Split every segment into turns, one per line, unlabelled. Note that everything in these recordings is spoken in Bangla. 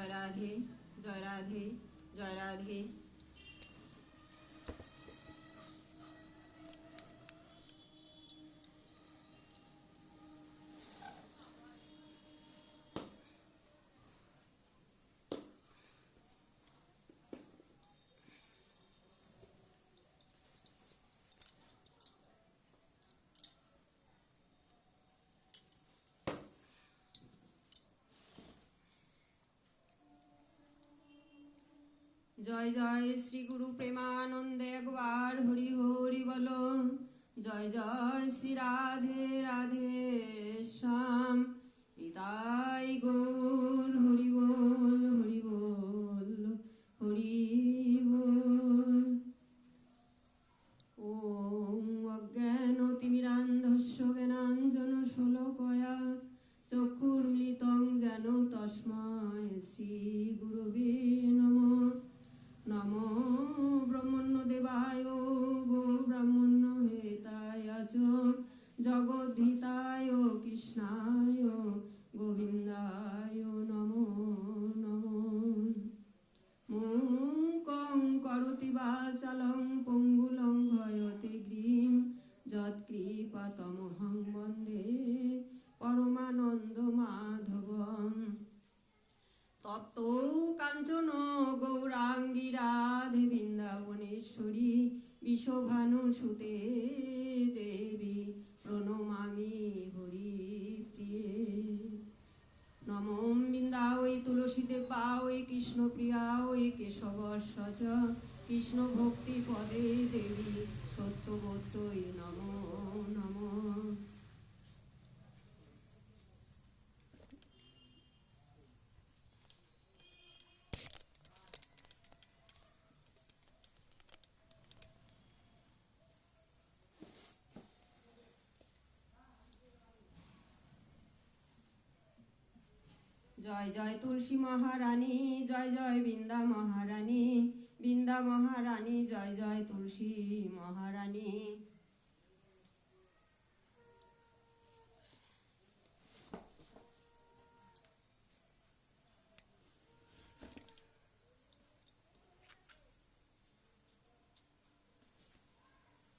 জয় রাধে, জয় রাধে, জয় রাধে। জয় জয় শ্রী গুরু প্রেমানন্দে একবার হরি হরি বলো। জয় জয় শ্রী রাধে রাধে শ্যাম নিতাই গৌর হরি বল হরি বল হরি বল। ওম অজ্ঞানতিমিরান্ধস্য জ্ঞানাঞ্জন শলাকয়া চক্ষুর্মিলিতং যেন তস্मै শ্রী গুরবে নমঃ। নমো ব্রহ্মণ্যদেবায় গো ব্রাহ্মণ্য হেতায় চ জগদ্ধিতায় কৃষ্ণায় গোবিন্দায় নমো নমো। মূকং করোতি বাচালং পঙ্গুলং ভয়তে গিরিম যৎকৃপাতমহং বন্দে পরমানন্দ মাধবম। তপ্ত কাঞ্চন গৌরাঙ্গী রাধে বৃন্দাবনেশ্বরী বিশ্বভানুসুতে দেবী প্রণমামি হরি প্রিয়ে। নমো বৃন্দাবৈ তুলসীতে পাওয়ে কৃষ্ণ প্রিয়া ওই কেশবর্ষচ কৃষ্ণ ভক্তি পদে দেবী সত্যবত্যই নমো নমো। জয় জয় তুলসী মহারানী, জয় জয় বৃন্দা মহারানী, বৃন্দা মহারানী জয় জয় তুলসী মহারানী।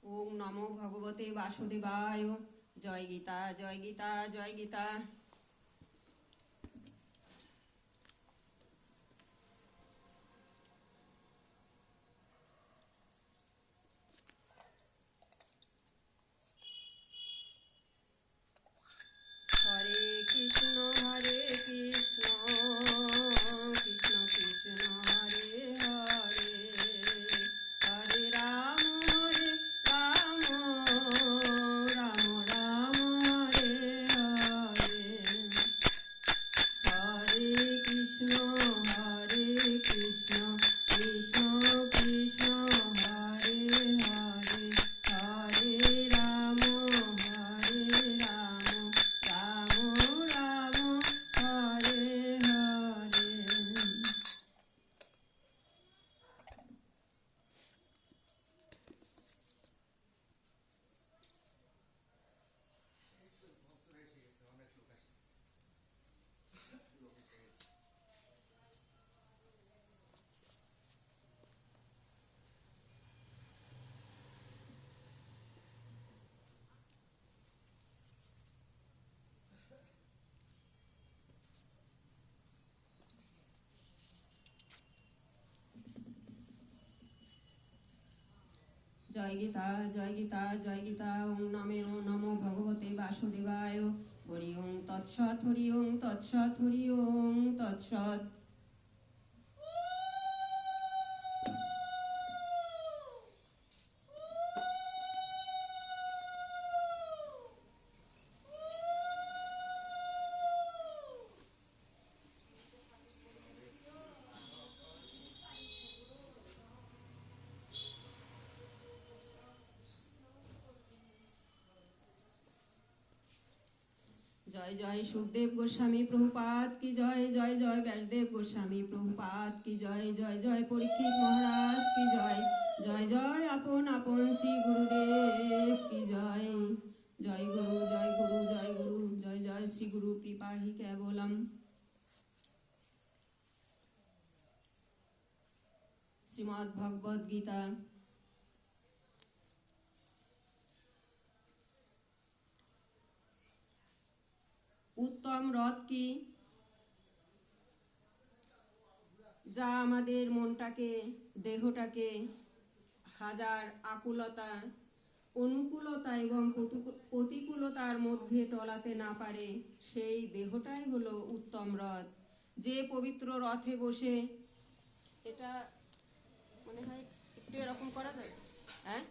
ওম নমো ভগবতে বাসুদেবায়। জয় গীতা, জয় গীতা, জয় গীতা। হরে কৃষ্ণ হরে কৃষ্ণ কৃষ্ণ কৃষ্ণ হরে হরে, হরে রাম রাম রাম রাম হরে হরে। হরে কৃষ্ণ কৃষ্ণ কৃষ্ণ হরে হরে, হরে রাম রাম রাম হরে হরে। জয় গীতা, জয় গীতা, জয় গীতা। ওম নমো ভগবতে বাসুদেবায়। হরি ওম তৎসৎ, হরি ওম তৎসৎ, হরি ওম তৎসৎ। জয় জয় সুখদেব গোস্বামী প্রভুপাদ কি জয়, জয় জয় ব্যাসদেব গোস্বামী প্রভুপাদ কি জয়, জয় জয় পরীক্ষিত মহারাজ কি জয়, জয় জয় আপন আপন শ্রী গুরুদেব কি জয়। জয় গুরু, জয় গুরু, জয় গুরু, জয় জয় শ্রী গুরু কৃপা হি কেবলম। শ্রীমদ্ ভগবদ গীতা। উত্তম রথ কি? যা আমাদের মনটাকে, দেহটাকে হাজার আকুলতা, অনুকূলতা এবং প্রতিকূলতার মধ্যে টলাতে না পারে, সেই দেহটাই হলো উত্তম রথ। যে পবিত্র রথে বসে, এটা মনে হয় একটু এরকম করা যায়, হ্যাঁ?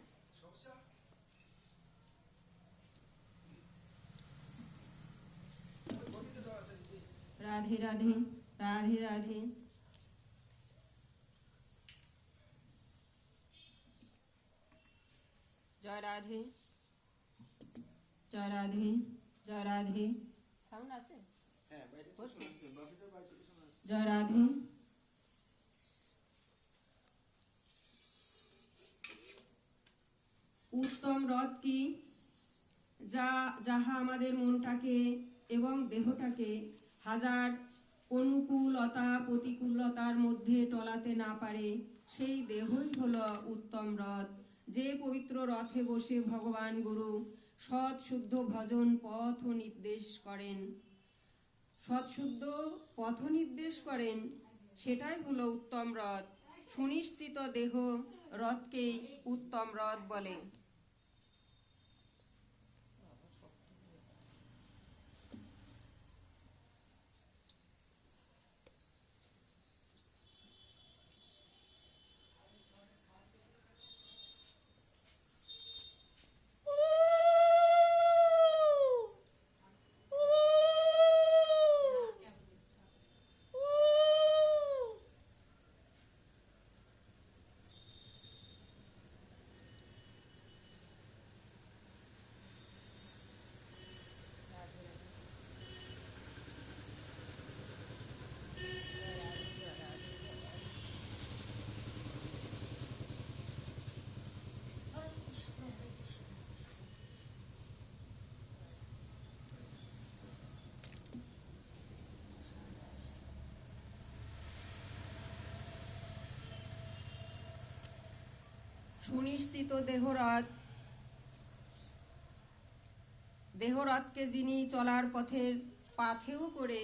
রাধে রাধে, রাধে রাধে। জয় রাধে, জয় রাধে, জয় রাধে। সাউন্ড আছে? জয় রাধে। উত্তম রথ কি? যাহা আমাদের মনটাকে এবং দেহটাকে হাজার অনুকূলতা প্রতিকূলতার মধ্যে টলাতে না পারে, সেই দেহই হলো উত্তম রথ। যে পবিত্র রথে বসে ভগবান গুরু সৎ শুদ্ধ ভজন পথ নির্দেশ করেন, সৎশুদ্ধ পথ নির্দেশ করেন, সেটাই হলো উত্তম রথ। সুনিশ্চিত দেহ রথকেই উত্তম রথ বলে। সুনিশ্চিত দেহরথকে যিনি চলার পথের পাথেও করে,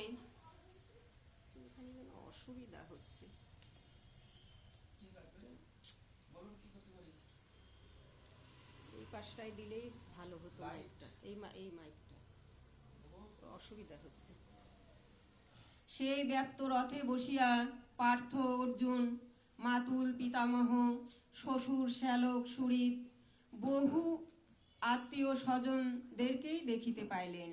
অসুবিধা হচ্ছে, এই পাশটায় দিলেই ভালো হতো মাইকটা, এই মাইকটা অসুবিধা হচ্ছে। সেই ব্যক্ত রথে বসিয়া পার্থ অর্জুন, মাতুল পিতামহ, শ্বশুর শ্যালক সুহৃদ, বহু আত্মীয় স্বজনদেরকেই দেখিতে পাইলেন।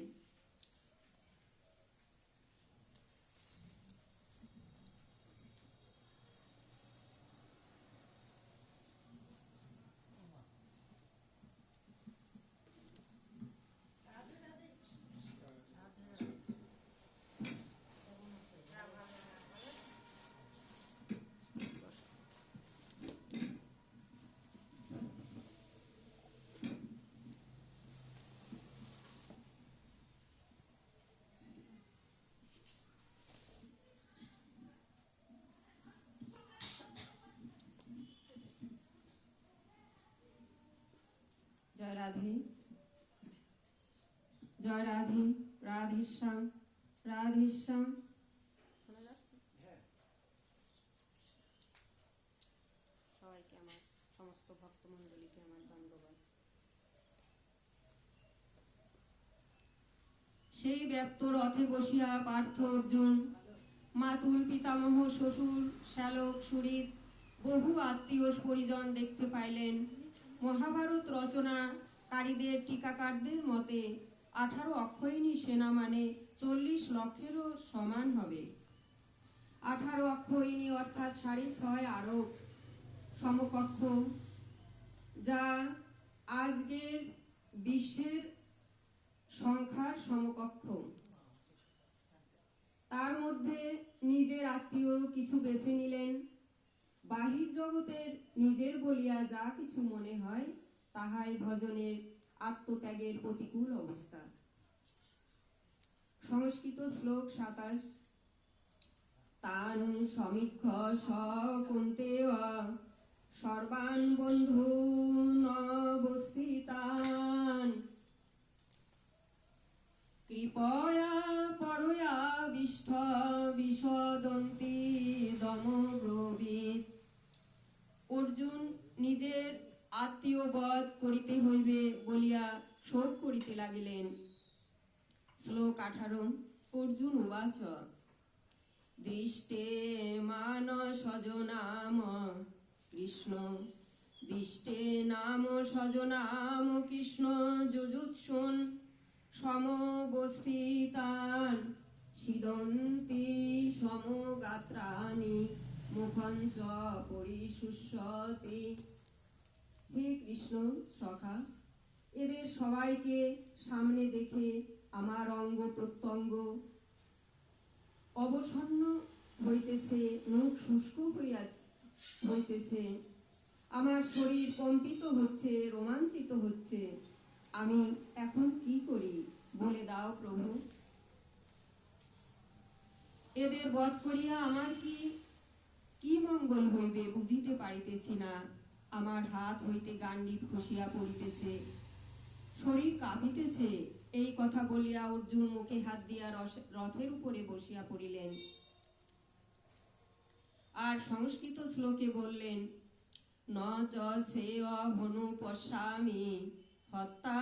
জয় রাধে, জয় রাধে, রাধেশ্যাম, রাধেশ্যাম। শোনা যাচ্ছে? সবাইকে আমার, সমস্ত ভক্তমণ্ডলীকে আমার ধন্যবাদ। সেই ব্যক্ত রথে বসিয়া পার্থ অর্জুন, মাতুল পিতামহ, শ্বশুর শ্যালক সুহৃদ, বহু আত্মীয় পরিজন দেখতে পাইলেন। মহাভারত রচনাকারীদের টিকাকারদের মতে 18 অক্ষয়িনী সেনা মানে 40 লক্ষেরও সমান হবে। 18 অক্ষয়িনী অর্থাৎ 6.5 আরব সমকক্ষ, যা আজকের বিশ্বের সংখ্যার সমকক্ষ। তার মধ্যে নিজের আত্মীয় কিছু বেছে নিলেন। বাহির জগতের নিজের বলিয়া যা কিছু মনে হয়, তাহাই ভজনের আত্মত্যাগের প্রতিকূল অবস্থা। সংস্কৃত শ্লোক 27। তান সমীক্ষ সকুন্তেয় সর্বান বন্ধু নবস্থিতান কৃপয়া পরয়া বিষ্ঠ বিশদন্তি দমব্রবীত। অর্জুন নিজের আত্মীয় বধ করিতে হইবে বলিয়া শোক করিতে লাগিলেন। শ্লোক 18। অর্জুন উবাচ দৃষ্টে মান সজনাম কৃষ্ণ দৃষ্টে নাম সজনাম কৃষ্ণ যুজুৎসুন সমবস্থিতান সিদন্তি সমগাত্রাণি মুখঞ্চ পরিশুষ্যতি। হে কৃষ্ণ সখা, এদের সবাইকে সামনে দেখে আমার অঙ্গ প্রত্যঙ্গ অবসন্ন হইতেছে, মুখ শুষ্ক হইতেছে, আমার শরীর কম্পিত হচ্ছে, রোমাঞ্চিত হচ্ছে। আমি এখন কি করি বলে দাও প্রভু। এদের বধ করিয়া আমার কি মঙ্গল হইবে বুঝিতে পারিতেছি না। আমার হাত হইতে গান্ডীব খসিয়া পড়িতেছে, শরীর কাঁপিতেছে। এই কথা বলিয়া অর্জুন মুখে হাত দিয়া রথের উপরে বসিয়া পড়িলেন। আর সংস্কৃত শ্লোকে বললেন ন চ শ্রেয় হনু পশ্যামি হত্যা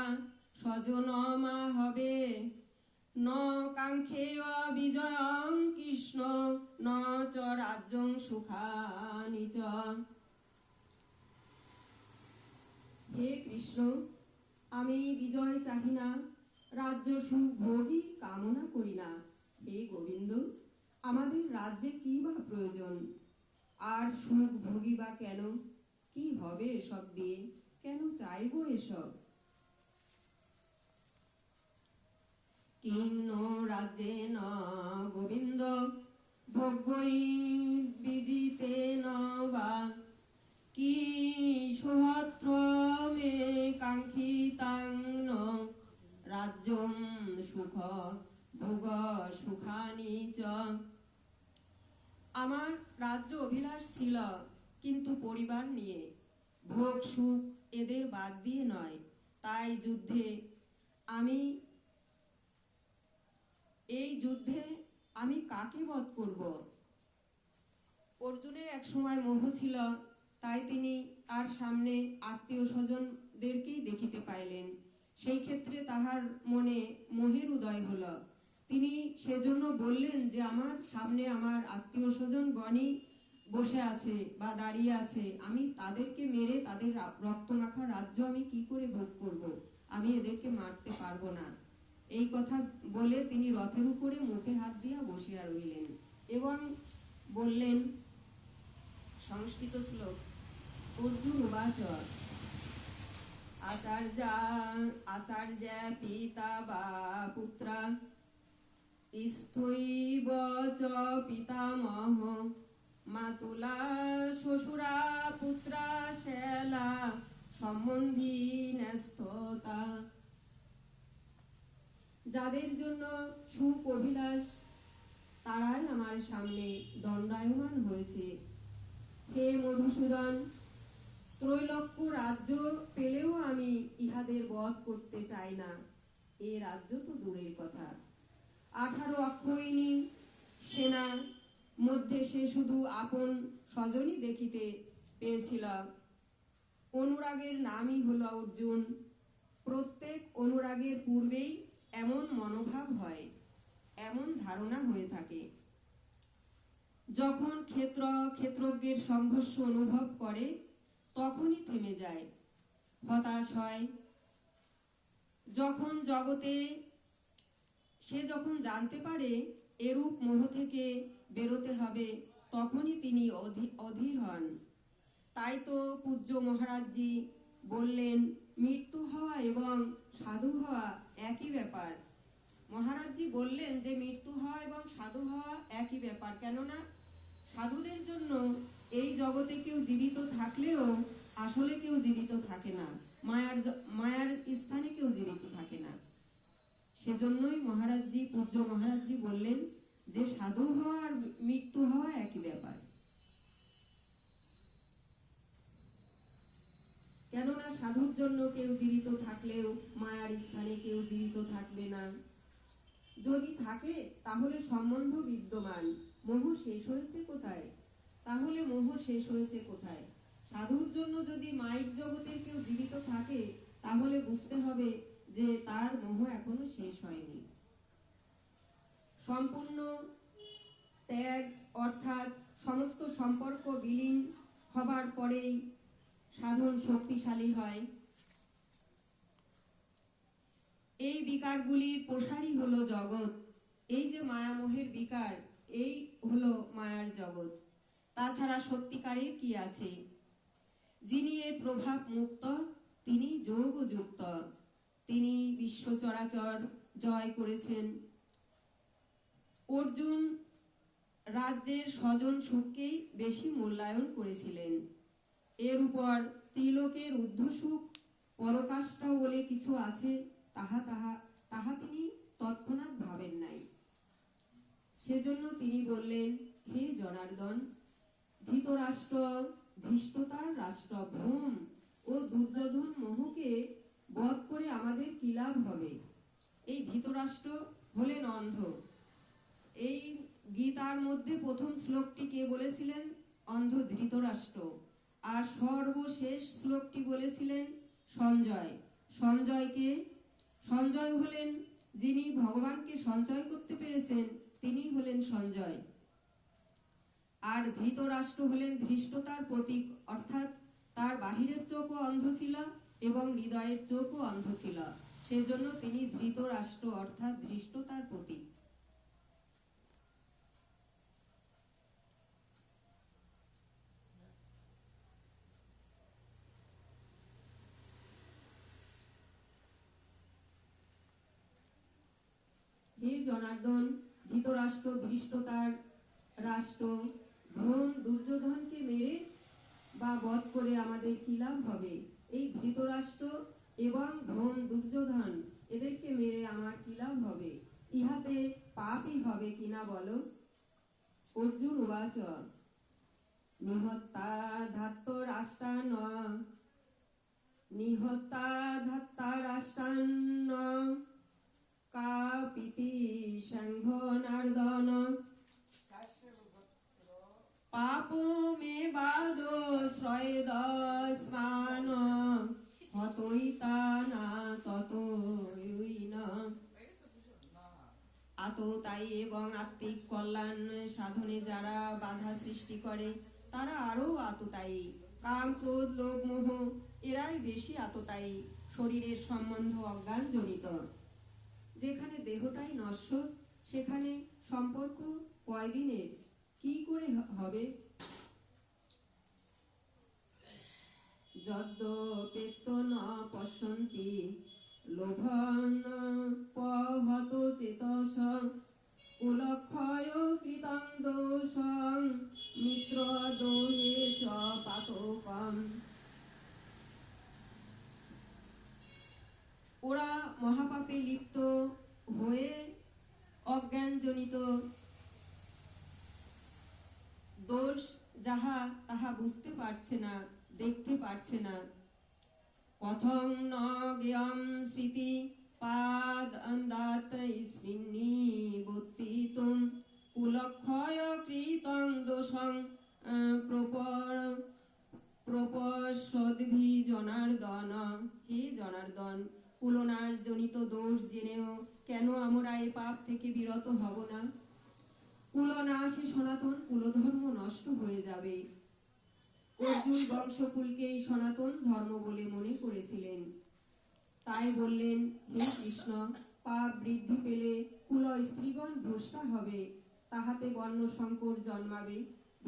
স্বজনমা হবে ন কাঙ্ক্ষেয় বিজয়ং কৃষ্ণ ন চ রাজ্যং সুখানি চ। হে কৃষ্ণ, আমি বিজয় চাহি না, রাজ্য সুখ ভোগই কামনা করি না। হে গোবিন্দ, আমাদের রাজ্যে কি বা প্রয়োজন? আর সুখ ভোগী বা কেন? কি হবে এসব দিয়ে? কেন চাইবো এসব? কিন্ন রাজ্যে ন গোবিন্দ ভোগ্যই বিজিতে ন বা কি সুহত্র মে কাঙ্ক্ষিতাং ন রাজ্যম সুখ ভোগ সুখানি চ। আমার রাজ্য অভিলাষ ছিল, কিন্তু পরিবার নিয়ে, ভোগ সুখ এদের বাদ দিয়ে নয়। তাই এই যুদ্ধে আমি কাকে বধ করব? অর্জুনের এক সময় মোহ ছিল, তাই তিনি তার সামনে আত্মীয় স্বজনদেরকেই দেখিতে পাইলেন। সেই ক্ষেত্রে তাহার মনে মোহের উদয় হল। তিনি সেজন্য বললেন যে আমার সামনে আমার আত্মীয় স্বজন গণই বসে আছে বা দাঁড়িয়ে আছে, আমি তাদেরকে মেরে তাদের রক্তমাখা রাজ্য আমি কি করে ভোগ করব? আমি এদেরকে মারতে পারবো না। এই কথা বলে তিনি রথের উপরে মুখে হাত দিয়া বসিয়া রইলেন এবং বললেন সংস্কৃত শ্লোক অর্জুন উবাচ আচার্য পিতা বা পুত্রা স্থৈব চ পিতামহ মাতুলা শ্বশুরা পুত্রা শ্যালা সম্বন্ধী ন্যস্ততা। যাদের জন্য সুখ অভিলাষ তারাই আমার সামনে দণ্ডায়মান হয়েছে। হে মধুসূদন, ত্রৈলোক্য রাজ্য পেলেও আমি ইহাদের বধ করতে চাই না। এ রাজ্য তো দূরের কথা। 18 অক্ষয়িনী সেনা মধ্যে সে শুধু আপন স্বজনই দেখিতে পেয়েছিল। অনুরাগের নামই হলো অর্জুন। প্রত্যেক অনুরাগের পূর্বেই এমন মনোভাব হয়, এমন ধারণা হয়ে থাকে। যখন ক্ষেত্রজ্ঞের সংঘর্ষ অনুভব করে তখনই থেমে যায়, হতাশ হয়। যখন সে যখন জানতে পারে এরূপ মোহ থেকে বেরোতে হবে, তখনই তিনি অধীর হন। তাই তো পূজ্য মহারাজজি বললেন মৃত্যু হওয়া এবং সাধু হওয়া একই ব্যাপার। মহারাজজি বললেন যে মৃত্যু হওয়া এবং সাধু হওয়া একই ব্যাপার, কেননা সাধুদের জন্য এই জগতে কেউ জীবিত থাকলেও আসলে কেউ জীবিত থাকে না, মায়ার স্থানে কেউ জীবিত থাকে না। সেজন্যই পূজ্য মহারাজজি বললেন যে সাধু হওয়া আর মৃত্যু হওয়া জন্য কেউ জীবিত থাকলেও মায়ার স্থানে কেউ জীবিত থাকবে না। যদি থাকে তাহলে সম্বন্ধ বিদ্যমান, মোহ শেষ হয়েছে কোথায়? তাহলে মোহ শেষ হয়েছে কোথায়? সাধুর জন্য যদি মাইক জগতের কেউ জীবিত থাকে তাহলে বুঝতে হবে যে তার মোহ এখনো শেষ হয়নি। সম্পূর্ণ ত্যাগ অর্থাৎ সমস্ত সম্পর্ক বিলীন হবার পরেই সাধন শক্তিশালী হয়। এই বিকারগুলির প্রসারই হলো জগৎ। এই যে মায়ামোহের বিকার, এই হলো মায়ার জগৎ। তাছাড়া সত্যিকারের কি আছে? যিনি এর প্রভাব মুক্ত তিনি যোগযুক্ত, তিনি বিশ্ব চরাচর জয় করেছেন। অর্জুন রাজ্যের স্বজন সুখকেই বেশি মূল্যায়ন করেছিলেন। এর উপর ত্রিলোকের ঊর্ধ্বসুখ পরকাষ্ঠা বলে কিছু আছে, তাহা তিনি তৎক্ষণাৎ ভাবেন নাই। সেজন্য তিনি বললেন, হে জনার্দন, ধৃতরাষ্ট্র ধৃষ্টতার রাষ্ট্র ভ্রম ও দুর্যোধন মোহকে বধ করে আমাদের কি লাভ হবে? এই ধৃতরাষ্ট্র হলেন অন্ধ। এই গীতার মধ্যে প্রথম শ্লোকটি কে বলেছিলেন? অন্ধ ধৃতরাষ্ট্র। আর সর্বশেষ শ্লোকটি বলেছিলেন সঞ্জয়। সঞ্জয় হলেন যিনি ভগবানকে সঞ্চয় করতে পেরেছেন, তিনি হলেন সঞ্জয়। আর ধৃতরাষ্ট্র হলেন ধৃষ্টতার প্রতীক, অর্থাৎ তার বাহিরের চোখও অন্ধ ছিল এবং হৃদয়ের চোখও অন্ধ ছিল, সেজন্য তিনি ধৃতরাষ্ট্র অর্থাৎ ধৃষ্টতার প্রতীক। হে জনার্দন, ধৃতরাষ্ট্র ধৃষ্টতার রাষ্ট্র ভ্রম দুর্যোধনকে মেরে বা বধ করে আমাদের কি লাভ হবে? এই ধৃতরাষ্ট্র এবং ভ্রম দুর্যোধন এদেরকে মেরে আমার কি লাভ হবে? ইহাতে পাপই হবে কিনা বলো? অর্জুন উবাচ নিহত্তা ধাত্ত রাষ্ট্রান্ন কাপিতি সংঘ নার্দন পাপো মে বাদ শ্রয়েদস্মান হতইতা না ততই না। আততায়ী এবং আত্মিক কল্যাণ সাধনে যারা বাধা সৃষ্টি করে তারা আরো আততায়ী। কাম ক্রোধ লোভ মোহ এরাই বেশি আততায়ী, শরীরের সম্বন্ধ অজ্ঞান জনিত। যেখানে দেহটাই নশ্বর সেখানে সম্পর্ক কয়দিনের, কি করে হবে? যদ্যপেত্য ন পশ্যন্তি লোভন পহত চেতস কুলক্ষয় কৃতং দোষং মিত্র দোহে চ পাতকম। ওরা মহাপাপে লিপ্ত হয়ে অজ্ঞানজনিত দোষ যাহা তাহা বুঝতে পারছে না, দেখতে পারছে না। কথং ন জ্ঞাম স্মৃতি পাদ অন্দাত ইস্মিন্নি বুদ্ধিতুম কুলক্ষয় কৃতং দোষং প্রপশ্বদ্ভি জনার্দন। হে জনার্দন, কুলনাশ জনিত দোষ জেনেও কেন আমরা এই পাপ থেকে বিরত হব না? কুলনাশে সনাতন কুলধর্ম নষ্ট হয়ে যাবে। অর্জুন বংশকুলকেই সনাতন ধর্ম বলে মনে করেছিলেন, তাই বললেন, হে কৃষ্ণ, পাপ বৃদ্ধি পেলে কুল স্ত্রীগণ ভ্রষ্টা হবে, তাহাতে বর্ণ সংকর জন্মাবে।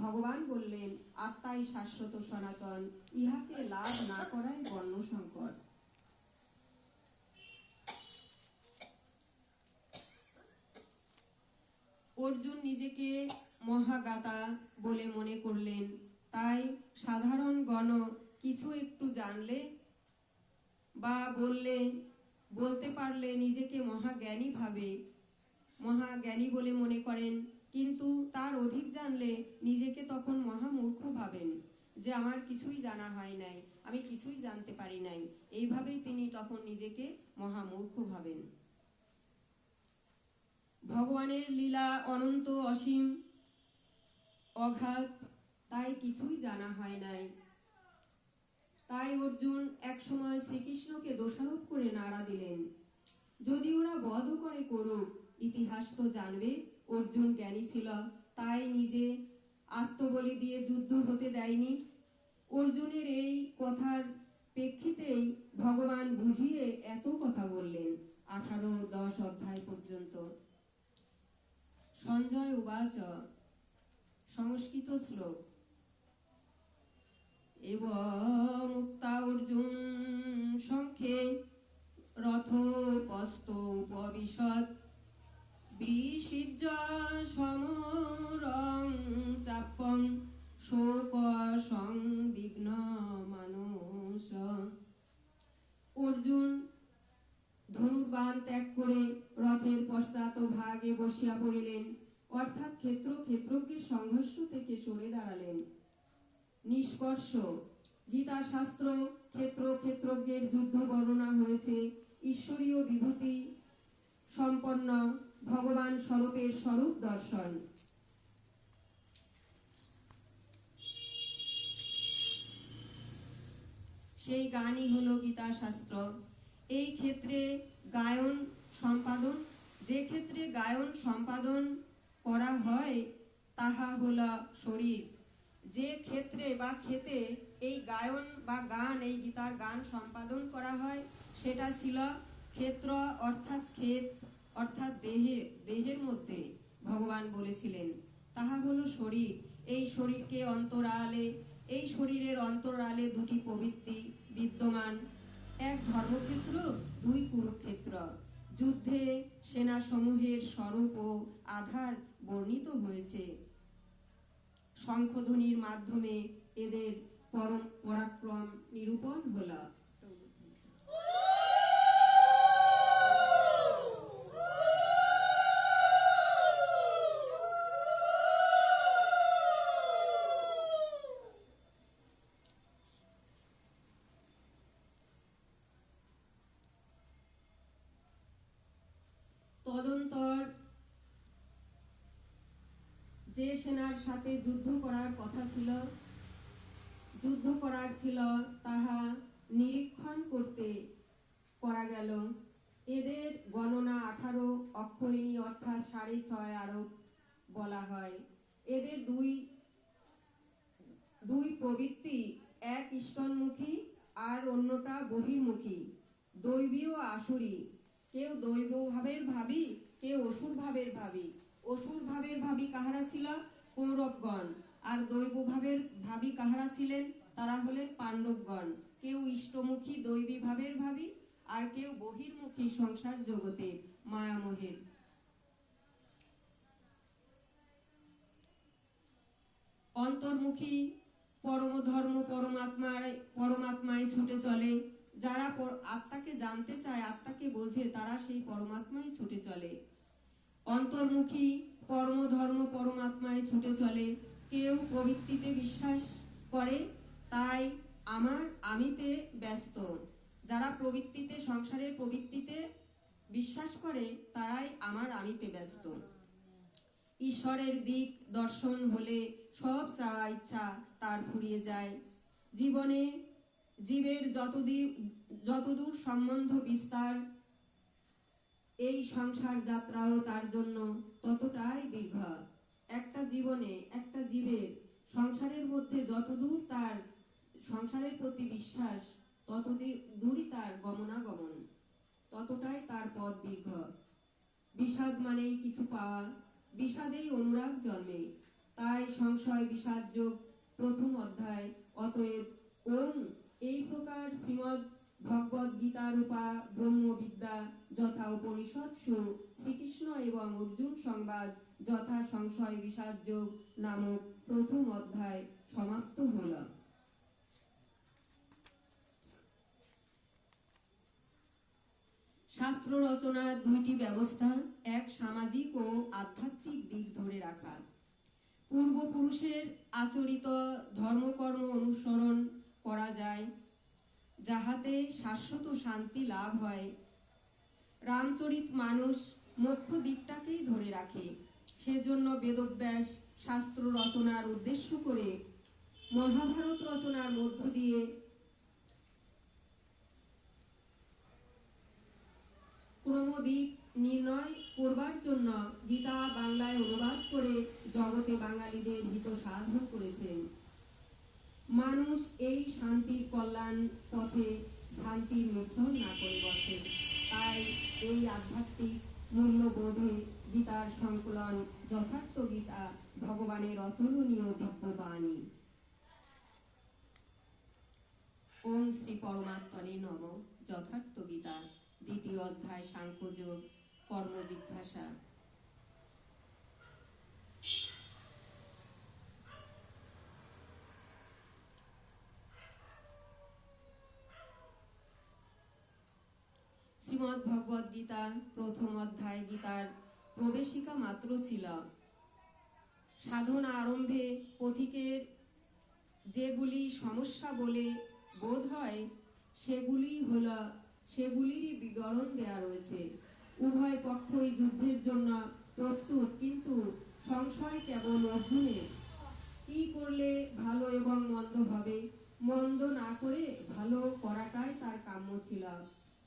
ভগবান বললেন, আত্মাই শাশ্বত সনাতন, ইহাকে লাভ না করাই বর্ণ সংকর। অর্জুন নিজেকে মহাগাতা বলে মনে করলেন, তাই সাধারণ গণ কিছু একটু জানলে বা বলতে পারলে নিজেকে মহাজ্ঞানী ভাবে, মহাজ্ঞানী বলে মনে করেন, কিন্তু তার অধিক জানলে নিজেকে তখন মহামূর্খ ভাবেন যে আমার কিছুই জানা হয় নাই, আমি কিছুই জানতে পারি নাই। এইভাবেই তিনি তখন নিজেকে মহামূর্খ ভাবেন। ভগবানের লীলা অনন্ত অসীম অগাধ, তাই কিছুই জানা হয় নাই। তাই অর্জুন একসময় শ্রীকৃষ্ণকে দোষারোপ করে নাড়া দিলেন, যদি ওরা বধ করে করুক, ইতিহাস তো জানবে অর্জুন জ্ঞানী ছিল, তাই নিজে আত্মবলি দিয়ে যুদ্ধ হতে দেয়নি। অর্জুনের এই কথার প্রেক্ষিতেই ভগবান বুঝিয়ে এত কথা বললেন। 18-10 অধ্যায় পর্যন্ত। সঞ্জয় উবাচ, সংস্কৃত শ্লোক। এব মুক্তা অর্জুন সংখ্যে রথোপস্থ উপবিশদ বৃষিজ্য সমরং চাপং শোক সংবিঘ্ন মানুষ। অর্জুন ধনুর্বাণ ত্যাগ করে রথের পশ্চাৎ ভাগে বসিয়া পড়িলেন, অর্থাৎ ক্ষেত্রজ্ঞের সংঘর্ষ থেকে সরে দাঁড়ালেন। নিষ্কর্ষ, গীতা শাস্ত্র ক্ষেত্রজ্ঞের যুদ্ধ বর্ণনা হয়েছে ঈশ্বরীয় বিভূতি সম্পন্ন ভগবান স্বরূপের স্বরূপ দর্শন। সেই গানই হলো গীতা শাস্ত্র। এই ক্ষেত্রে গায়ন সম্পাদন, যে ক্ষেত্রে গায়ন সম্পাদন করা হয় তাহা হলো শরীর। যে ক্ষেত্রে বা ক্ষেতে এই গায়ন বা গান, এই গীতার গান সম্পাদন করা হয় সেটা ছিল ক্ষেত্র, অর্থাৎ ক্ষেত, অর্থাৎ দেহের মধ্যে ভগবান বলেছিলেন তাহা হলো শরীর। এই শরীরকে অন্তরালে, এই শরীরের অন্তরালে দুটি প্রবৃত্তি বিদ্যমান, এক ধর্মক্ষেত্র, দুই কুরুক্ষেত্র। যুদ্ধে সেনা সমূহের স্বরূপ ও আধার বর্ণিত হয়েছে। শঙ্খধ্বনির মাধ্যমে এদের পরাক্রম নিরূপণ হলো। তদন্তর যে সেনার সাথে যুদ্ধ করার ছিল তাহা নিরীক্ষণ করা গেল। এদের গণনা 18 অক্ষয়ণী, অর্থাৎ 6.5 আরব বলা হয়। এদের দুই প্রবৃত্তি, এক ইষ্টনমুখী আর অন্যটা বহির্মুখী, দৈবী ও আসুরী। কেউ দৈব ভাবের ভাবী, কেউ অসুর ভাবের ভাবী। অসুর ভাবের ভাবী কাহারা ছিল? কৌরবগণ। আর দৈব ভাবের ভাবী কাহারা ছিলেন? তারা হলেন পাণ্ডবগণ। কেউ ইষ্টমুখী দৈবী ভাবের ভাবী, আর কেউ বহির্মুখী সংসার জগতে মায়ামোহের। অন্তর্মুখী পরমধর্ম পরমাত্মায় ছুটে চলে। যারা আত্মাকে জানতে চায়, আত্মাকে বোঝে, তারা সেই পরমাত্মায় ছুটে চলে। অন্তর্মুখী পরমধর্ম পরমাত্মায় ছুটে চলে। কেউ প্রবৃত্তিতে বিশ্বাস করে, তাই আমার আমিতে ব্যস্ত। যারা প্রবৃত্তিতে, সংসারের প্রবৃত্তিতে বিশ্বাস করে, তারাই আমার আমিতে ব্যস্ত। ঈশ্বরের দিক দর্শন হলে সব চাওয়া ইচ্ছা তার ফুরিয়ে যায়। জীবনে জীবের যতদূর সম্বন্ধ বিস্তার, এই সংসার যাত্রাও তার জন্য ততটাই দীর্ঘ। একটা জীবের সংসারের মধ্যে যতদূর তার সংসারের প্রতি বিশ্বাস, ততদূরই তার গমনাগমন, ততটাই তার পথ দীর্ঘ। বিষাদ মানেই কিছু পাওয়া, বিষাদেই অনুরাগ জন্মে। তাই সংশয় বিষাদ যোগ 1ম অধ্যায়। অতএব ওম এই প্রকার শ্রীমদ্ ভগবদ গীতা রূপা ব্রহ্মবিদ্যা যথা উপনিষদ শ্রীকৃষ্ণ এবং অর্জুন সংবাদ যথা সংশয় বিষাদ যোগ নামক 1ম অধ্যায় সমাপ্ত হল। শাস্ত্র রচনার 2টি ব্যবস্থা, এক সামাজিক ও আধ্যাত্মিক দিক ধরে রাখা। পূর্বপুরুষের আচরিত ধর্মকর্ম অনুসরণ করা যায়, যাহাতে শাশ্বত শান্তি লাভ হয়। রামচরিত মানুষ মুখ্য দিকটাকেই ধরে রাখে। সেজন্য বেদব্যাস শাস্ত্র রচনার উদ্দেশ্য করে মহাভারত রচনার মধ্য দিয়ে ক্রমদিক নির্ণয় করবার জন্য গীতা বাংলায় অনুবাদ করে জগতে বাঙালিদের হিত সাধন করেছেন। মানুষ এই শান্তির কল্যাণ পথে ভ্রান্তির মিশ্রণ না করে বসে। তাই এই আধ্যাত্মিক মূল্যবোধে গীতার সংকলন যথার্থ গীতা, ভগবানের অতুলনীয় দিব্যবাণী। ওম শ্রী পরমাত্মনে নমঃ। যথার্থ গীতা, দ্বিতীয় অধ্যায়, সাংখ্যযোগ, কর্মজিজ্ঞাসা। শ্রীমদ্ ভগবদ গীতা প্রথম অধ্যায় গীতার প্রবেশিকা মাত্র ছিল। সাধনা আরম্ভে পথিকের যেগুলি সমস্যা বলে বোধ হয় সেগুলিরই বিবরণ দেয়া রয়েছে। উভয় পক্ষই যুদ্ধের জন্য প্রস্তুত, কিন্তু সংশয় কেবল অর্জুনের। কি করলে ভালো এবং মন্দ হবে, মন্দ না করে ভালো করাটাই তার কাম্য ছিল।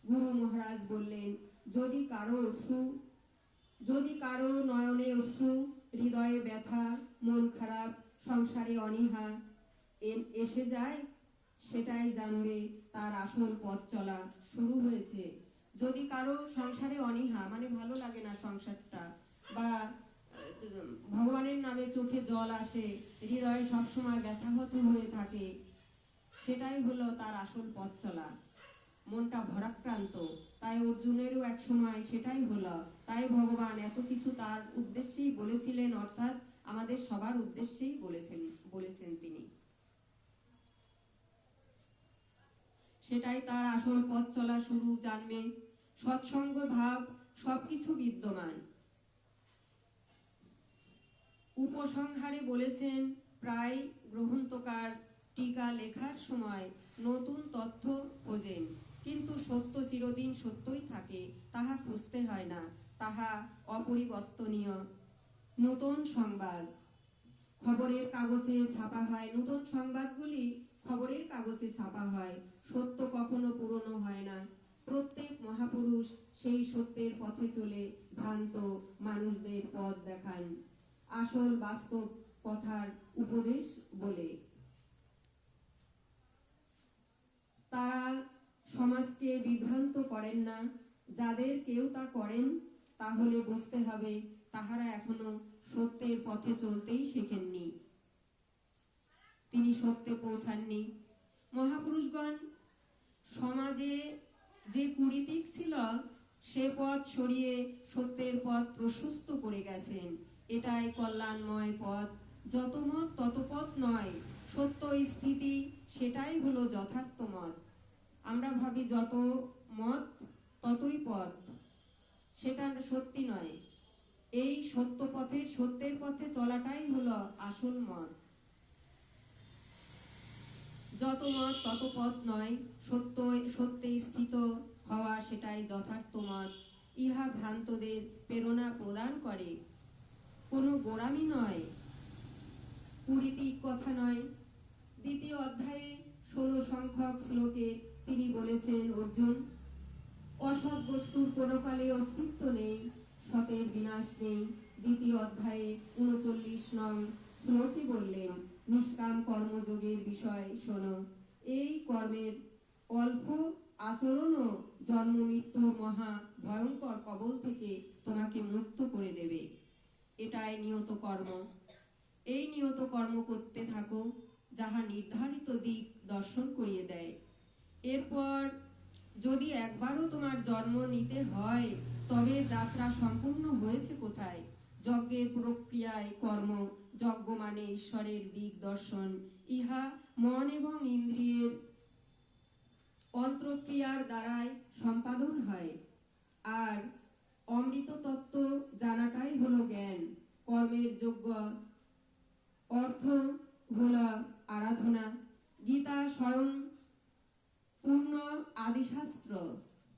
গুরু মহারাজ বললেন, যদি কারো নয়নে অশ্রু, হৃদয়ে ব্যথা, মন খারাপ, সংসারে অনীহা এসে যায়, সেটাই জানবে তার আসল পথ চলা শুরু হয়েছে। যদি কারো সংসারে অনীহা মানে ভালো লাগে না সংসারটা, বা ভগবানের নামে চোখে জল আসে, হৃদয়ে সবসময় ব্যথাহত হয়ে থাকে, সেটাই হলো তার আসল পথ চলা, মনটা ভরাক্রান্ত। তাই অর্জুনেরও এক সময় সেটাই হলো। তাই ভগবান এত কিছু তার উদ্দেশ্যেই বলেছিলেন, অর্থাৎ আমাদের সবার উদ্দেশ্যেই বলেছেন তিনি। সেটাই তার আসল পথ চলা শুরু জানবে। সৎসঙ্গ ভাব সবকিছু বিদ্যমান। উপসংহারে বলেছেন, প্রায় গ্রন্থকার টিকা লেখার সময় নতুন তথ্য খোঁজেন, কিন্তু সত্য চিরদিন সত্যই থাকে, তাহা খুঁজতে হয় না, তাহা অপরিবর্তনীয়। নতুন সংবাদ খবরের কাগজে ছাপা হয়, নতুন সংবাদগুলি খবরের কাগজে ছাপা হয়। সত্য কখনো পুরনো হয় না। প্রত্যেক মহাপুরুষ সেই সত্যের পথে চলে ভ্রান্ত মানুষদের পথ দেখান, আসল বাস্তব কথার উপদেশ বলে। তারা সমাজকে বিভ্রান্ত করেন না। যাদের কেউ তা করেন, তাহলে বুঝতে হবে তাহারা এখনো সত্যের পথে চলতেই শেখেননি, তিনি সত্যে পৌঁছাননি। মহাপুরুষগণ সমাজে যে কুরীতিক ছিল, সে পথ সরিয়ে সত্যের পথ প্রশস্ত করে গেছেন। এটাই কল্যাণময় পথ। যত মত তত পথ নয়, সত্য স্থিতি, সেটাই হলো যথার্থ মত। আমরা ভাবি যত মত ততই পথ, সেটা সত্যি নয়। এই সত্যের পথে চলাটাই হলো আসল মত। যত মত তত পথ নয়, সত্যে স্থিত হওয়া, সেটাই যথার্থ মত। ইহা ভ্রান্তদের প্রেরণা প্রদান করে, কোনো গোড়ামি নয়, কুরীতিক কথা নয়। দ্বিতীয় অধ্যায়ে 16 সংখ্যক শ্লোকে তিনি বলেছেন, অর্জুন, অসৎ বস্তুর কোনো কালে অস্তিত্ব নেই, সতের বিনাশ নেই। দ্বিতীয় অধ্যায়ে 39 নং শ্লোকে বললেন, নিষ্কাম কর্মযোগের বিষয় শোনো। এই কর্মের অল্প আচরণও জন্ম মৃত্যুর মহা ভয়ঙ্কর কবল থেকে তোমাকে মুক্ত করে দেবে। এটাই নিয়ত কর্ম। এই নিয়ত কর্ম করতে থাকো, যাহা নির্ধারিত দিক দর্শন করিয়ে দেয়। এরপর যদি একবারও তোমার জন্ম নিতে হয়, তবে যাত্রা সম্পূর্ণ হয়েছে কোথায়? যজ্ঞের প্রক্রিয়ায় কর্ম। যজ্ঞ মানে ঈশ্বরের দিক দর্শন। ইহা মন এবং ইন্দ্রিয়ের অন্তক্রিয়ার দ্বারাই সম্পাদন হয়। আর অমৃত তত্ত্ব জানাটাই হলো জ্ঞান। কর্মের যোগ্য অর্থ হলো আরাধনা। গীতা স্বয়ং পূর্ণ আদিশাস্ত্র।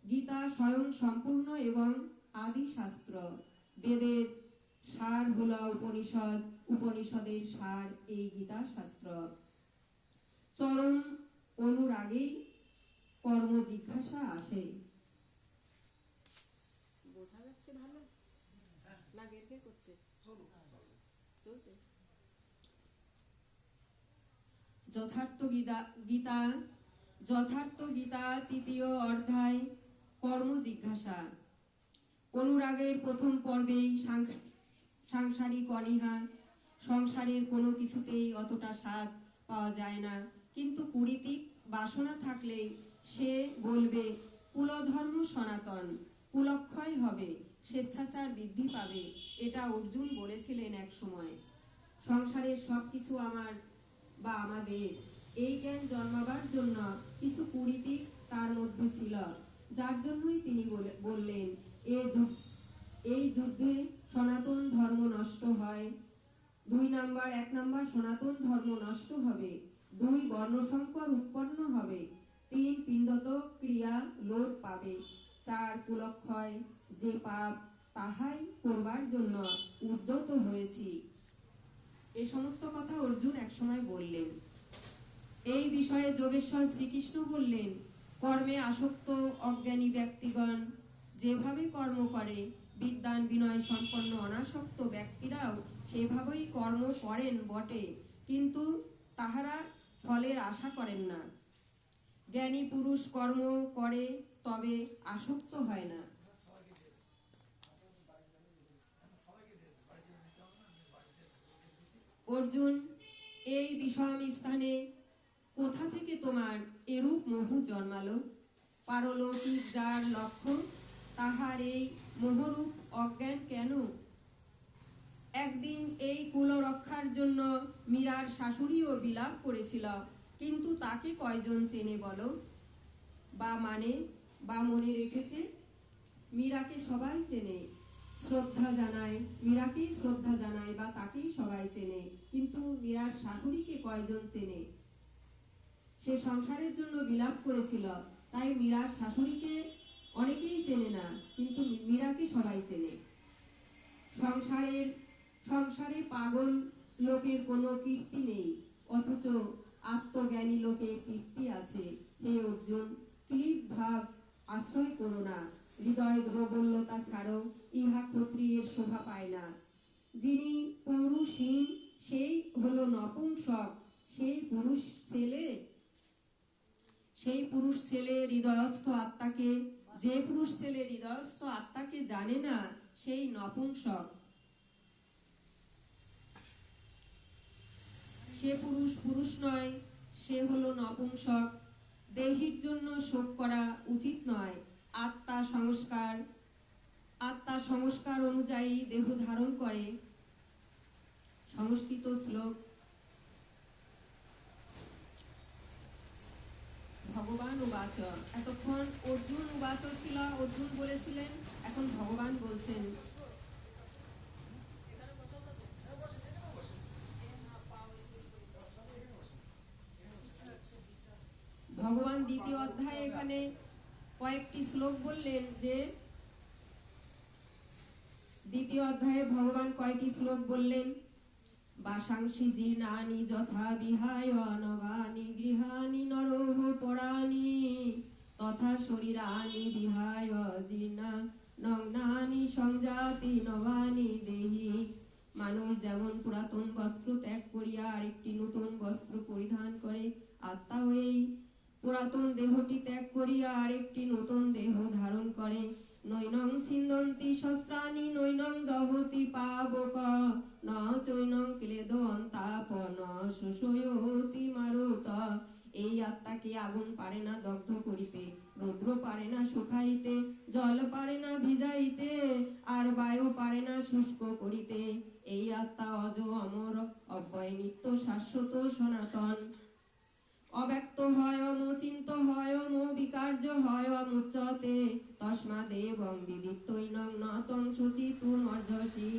গীতা স্বয়ং সম্পূর্ণ এবং আদিশাস্ত্র। বেদের সার হলো উপনিষদ, উপনিষদের সার এই গীতা শাস্ত্র। চরম অনুরাগেই কর্ম জিজ্ঞাসা আসে। বোঝা যাচ্ছে ভালো না? গেরগের করছে? চলছে। যথার্থ গীতা তৃতীয় অধ্যায় কর্ম জিজ্ঞাসা। অনুরাগের প্রথম পর্বেই সাংসারিক অনীহা। সংসারের কোনো কিছুতেই অতটা স্বাদ পাওয়া যায় না, কিন্তু কুড়িতিক বাসনা থাকলে সে বলবে কুলধর্ম সনাতন, কুলক্ষয় হবে, স্বেচ্ছাচার বৃদ্ধি পাবে। এটা অর্জুন বলেছিলেন এক সময়। সংসারের সবকিছু আমার বা আমাদের, এই জ্ঞান জন্মাবার জন্য কিছু কুড়িতিক তার মধ্যে ছিল, যার জন্যই তিনি বললেন এই যুদ্ধে সনাতন ধর্ম নষ্ট হয়। 1 নাম্বার সনাতন ধর্ম নষ্ট হবে, 2 বর্ণসংকর উৎপন্ন হবে, 3 পিণ্ডতক ক্রিয়া লোপ পাবে, 4 কুলক্ষয়, যে পাপ তাহাই করবার জন্য উদ্যত হয়েছি। এই সমস্ত কথা অর্জুন একসময় বললেন। এই বিষয়ে যোগেশ্বর শ্রীকৃষ্ণ বললেন, কর্মে আসক্ত অজ্ঞানী ব্যক্তিগণ যেভাবে কর্ম করে, বিদ্বান বিনয় সম্পন্ন অনাসক্ত ব্যক্তিরাও সেভাবেই কর্ম করেন বটে, কিন্তু তাহারা ফলের আশা করেন না। জ্ঞানী পুরুষ কর্ম করে, তবে আসক্ত হয় না। অর্জুন, এই বিষম স্থানে কোথা থেকে তোমার এরূপ মোহ জন্মালো? পারলৌকিক যার লক্ষ্য, তাহার এই মোহরূপ অজ্ঞান কেন? একদিন এই কুল রক্ষার জন্য মীরার শাশুড়িও বিলাপ করেছিল, কিন্তু তাকে কয়জন চেনে বলো, বা মানে বা মনে রেখেছে? মীরাকে সবাই চেনে, শ্রদ্ধা জানায়, মীরাকেই শ্রদ্ধা জানায় বা তাকেই সবাই চেনে, কিন্তু মীরার শাশুড়িকে কয়জন চেনে? সে সংসারের জন্য বিলাপ করেছিল, তাই মীরার শাশুড়িকে অনেকেই চেনে না, কিন্তু মীরাকে সবাই চেনে। সংসারে পাগল লোকের কোনো কীর্তি নেই, অথচ আত্মজ্ঞানী লোকের কীর্তি আছে। হে অর্জুন, ক্লীব ভাব আশ্রয় করো না, হৃদয় দ্রবল্যতা ছাড়ো, ইহা ক্ষত্রিয়ের শোভা পায় না। যিনি পুরুষহীন সেই হলো নপুংসক। সেই পুরুষ ছেলে হৃদয়স্থ আত্মাকে, যে পুরুষ ছেলে হৃদয়স্থ আত্মাকে জানে না, সেই নপুংসক। সে পুরুষ নয়, সে হলো নপুংসক। দেহির জন্য শোক করা উচিত নয়। আত্মা সংস্কার অনুযায়ী দেহ ধারণ করে। সংস্কৃত শ্লোক। ভগবান উবাচ। এতক্ষণ অর্জুন উবাচ ছিল, অর্জুন বলেছিলেন, এখন ভগবান বলছেন। ভগবান দ্বিতীয় অধ্যায়ে এখানে কয়েকটি শ্লোক বললেন, যে দ্বিতীয় অধ্যায়ে ভগবান কয়টি শ্লোক বললেন? বাসাংসি জীর্ণানি যথা বিহায় নবানি গৃহানি নরহ পরাণি তথা শরীরানি বিহায় জীর্ণা নগ্নানি সংজাতি নবানি দেহি। মানুষ যেমন পুরাতন বস্ত্র ত্যাগ করিয়া আরেকটি নতুন বস্ত্র পরিধান করে, আত্মাও এই পুরাতন দেহটি ত্যাগ করিয়া আরেকটি নতুন দেহ ধারণ করে। নৈনং ছিন্দন্তি শস্ত্রাণি নৈনং দহতি পাবক ন চৈনং ক্লেদন্তাপ ন শোষয়তি মারুত। এই আত্মাকে আগুন পারে না দগ্ধ করিতে, রৌদ্র পারে না শুকাইতে, জল পারে না ভিজাইতে, আর বায়ু পারে না শুষ্ক করিতে। এই আত্মা অজ অমর অব্যয় নিত্য শাশ্বত সনাতন। অব্যক্ত হয় অচিন্ত হয় বিকার্য হয় মুচ্যতে তস্মাদেবং বিদিত্বৈনং নতং শুচিতুম অর্জসি।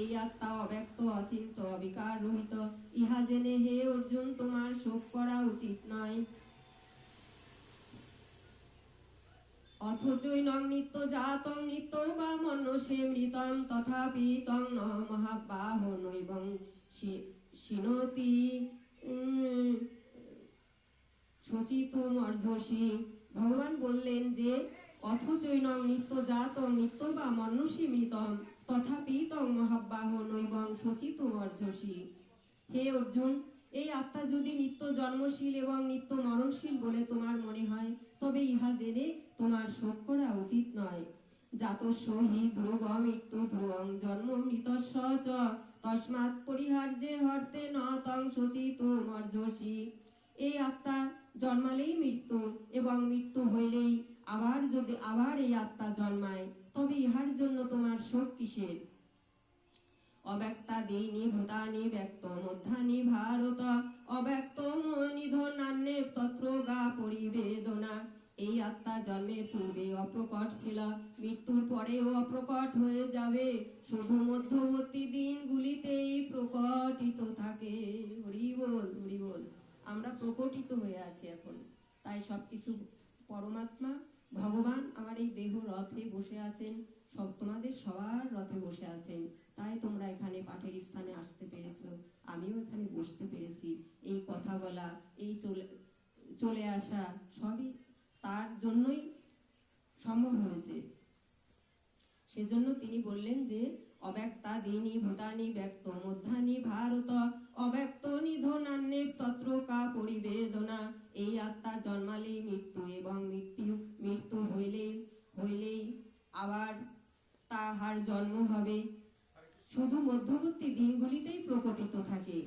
এই আত্মা অব্যক্ত অচিন্ত অবিকার রহিত, ইহা জেনে হে অর্জুন তোমার শোক করা উচিত নয়। অথচৈনং নিত্য জাতং নিত্য বা মন্যসে মৃতং তথাপি তং ন মহাবাহ নৈবং শিনতি শচিতুমর্ধসি। ভগবান বললেন যে অথচৈনং নিত্য জাতং নিত্য বা মন্যসে মৃতং তথাপি তং মহাবাহ নৈবং শচিতুমর্ধসি। হে অর্জুন, এই আত্মা যদি নিত্য জন্মশীল এবং নিত্য মরণশীল বলে তোমার মনে হয়, তবে ইহা জেনে তোমার শোক করা উচিত নয়। জাতস্য হি ধ্রুব মৃত্যু ধ্রুবং জন্ম মৃতস্য চ তস্মাৎ পরিহার্যে হর্তে ন তং শচিতুমর্ধসি। এই আত্মা জন্মালেই মৃত্যু এবং মৃত্যু হইলেই আবার এই আত্মা জন্মায়, তবে ইহার জন্য তোমার শোক কিসের? অব্যক্তাদীনি ভূতানি ব্যক্ত মধ্যানি ভারত অব্যক্ত নিধনান্যে তত্র গা পরিবেদনা। এই আত্মা জন্মের পূর্বে অপ্রকট ছিল, মৃত্যুর পরেও অপ্রকট হয়ে যাবে, শুধু মধ্যবর্তী দিনগুলিতেই প্রকটিত থাকে। হরি বল, হরি বল। আমরা প্রকটিত হয়ে আছি এখন, তাই সবকিছু পরমাত্মা ভগবান আমার এই দেহ রথে বসে আছেন, সব তোমাদের সবার রথে বসে আছেন। তাই তোমরা এখানে পাঠের স্থানে আসতে পেরেছো, আমিও এখানে বসতে পেরেছি। এই কথা বলা, এই চলে আসা সবই তার জন্যই সম্ভব হয়েছে। সেজন্য তিনি বললেন যে অব্যক্তাদীনি ভূতানি ব্যক্ত মধ্যানি ভারত অব্যক্ত নিধনান্যে তত্র কা পরিবেদনা। এই আত্মা জন্মালেই মৃত্যু এবং মৃত্যু হইলেই আবার তাহার জন্ম হবে, শুধু মধ্যবর্তী দিনগুলিতেই প্রকটিত থাকে।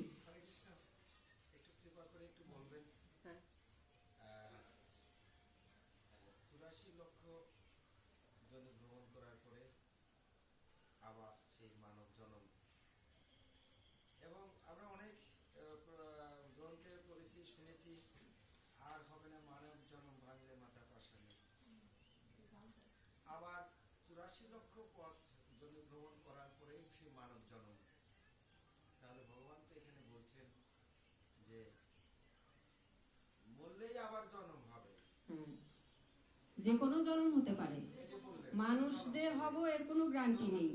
যে কোনো জন্ম হতে পারে, মানুষ যে হব এর কোনো গ্যারান্টি নেই।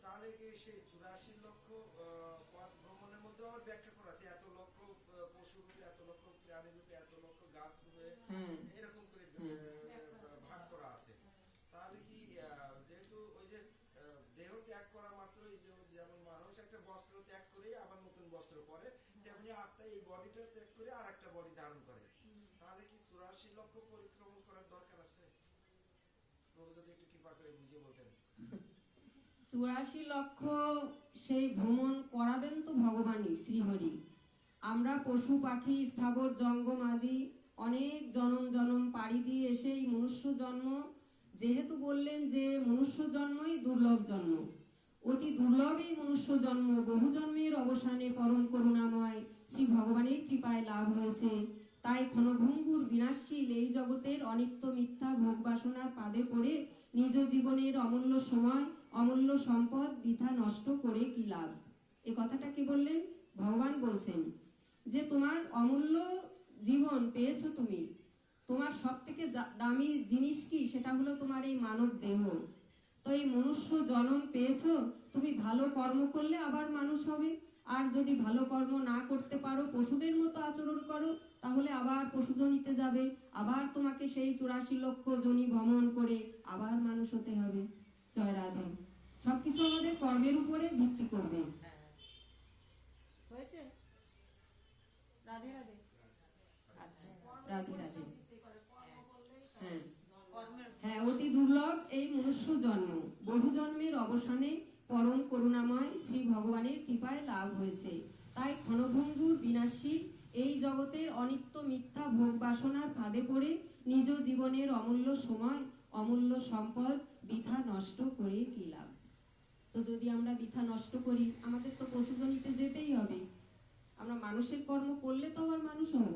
তাহলে কি সেই 84 লক্ষ পথ ভ্রমণের মধ্যে আবার ব্যাখ্যা করা আছে, এত লক্ষ পশু রূপে, এত লক্ষ প্রাণী রূপে, এত লক্ষ গাছ রূপে, এরকম করে ভাগ করা আছে। তাহলে কি যেহেতু ওই যে দেহ ত্যাগ করা মাত্রই, যেমন মানুষ একটা বস্ত্র ত্যাগ করে আবার নতুন বস্ত্র পরে, তেমনি আত্মা এই বডিটা ত্যাগ করে আর একটা বডি ধারণ করে। তাহলে কি 84 লক্ষ পরিক্রমণ করার দরকার আছে? প্রভু যদি একটু কৃপা করে বুঝিয়ে বলতেন।
84 লক্ষ সেই ভ্রমণ করাবেন তো ভগবানই, শ্রীহরি। আমরা পশু পাখি স্থাবর জঙ্গম আদি অনেক জনম পাড়ি দিয়ে এসে এই মনুষ্য জন্ম, যেহেতু বললেন যে মনুষ্য জন্মই দুর্লভ জন্ম, অতি দুর্লভ এই মনুষ্য জন্ম বহু জন্মের অবসানে পরম করুণাময় শ্রী ভগবানের কৃপায় লাভ হয়েছে। তাই ক্ষণভঙ্গুর বিনাশশীল এই জগতের অনিত্য মিথ্যা ভোগ বাসনার পাদে পড়ে নিজ জীবনের অমূল্য সময় অমূল্য সম্পদ বৃথা নষ্ট করে কি লাভ? এই কথাটা কি বললেন? ভগবান বলছেন যে তোমার অমূল্য জীবন পেয়েছো তুমি, তোমার সব থেকে দামি জিনিস কি? সেটা হলো তোমার এই মানব দেহ। তো এই মনুষ্য জন্ম পেয়েছো, তুমি ভালো কর্ম করলে আবার মানুষ হবে, আর যদি ভালো কর্ম না করতে পারো, পশুদের মতো আচরণ করো, তাহলে আবার পশুজনিতে যাবে, আবার তোমাকে সেই 84 লক্ষ জনি ভ্রমণ করে আবার মানুষ হতে হবে। জয় রাধে। সবকিছু আমাদের কর্মের উপরে ভিত্তি করবে। হয়েছে? রাধে রাধে। আচ্ছা, রাধে রাধে। হ্যাঁ হ্যাঁ, অতি দুর্লভ এই মনুষ্য জন্ম বহু জন্মের অবসানে পরম করুণাময় শ্রী ভগবানের কৃপায় লাভ হয়েছে। তাই ক্ষণভঙ্গুর বিনাশী এই জগতের অনিত্য মিথ্যা ভোগ বাসনার ফাঁদে পড়ে নিজ জীবনের অমূল্য সময় অমূল্য সম্পদ বৃথা নষ্ট করে কি লাভ? তো যদি আমরা বৃথা নষ্ট করি, আমাদের তো পশুজনিতে যেতেই হবে। আমরা মানুষের কর্ম করলে তো আবার মানুষ হব।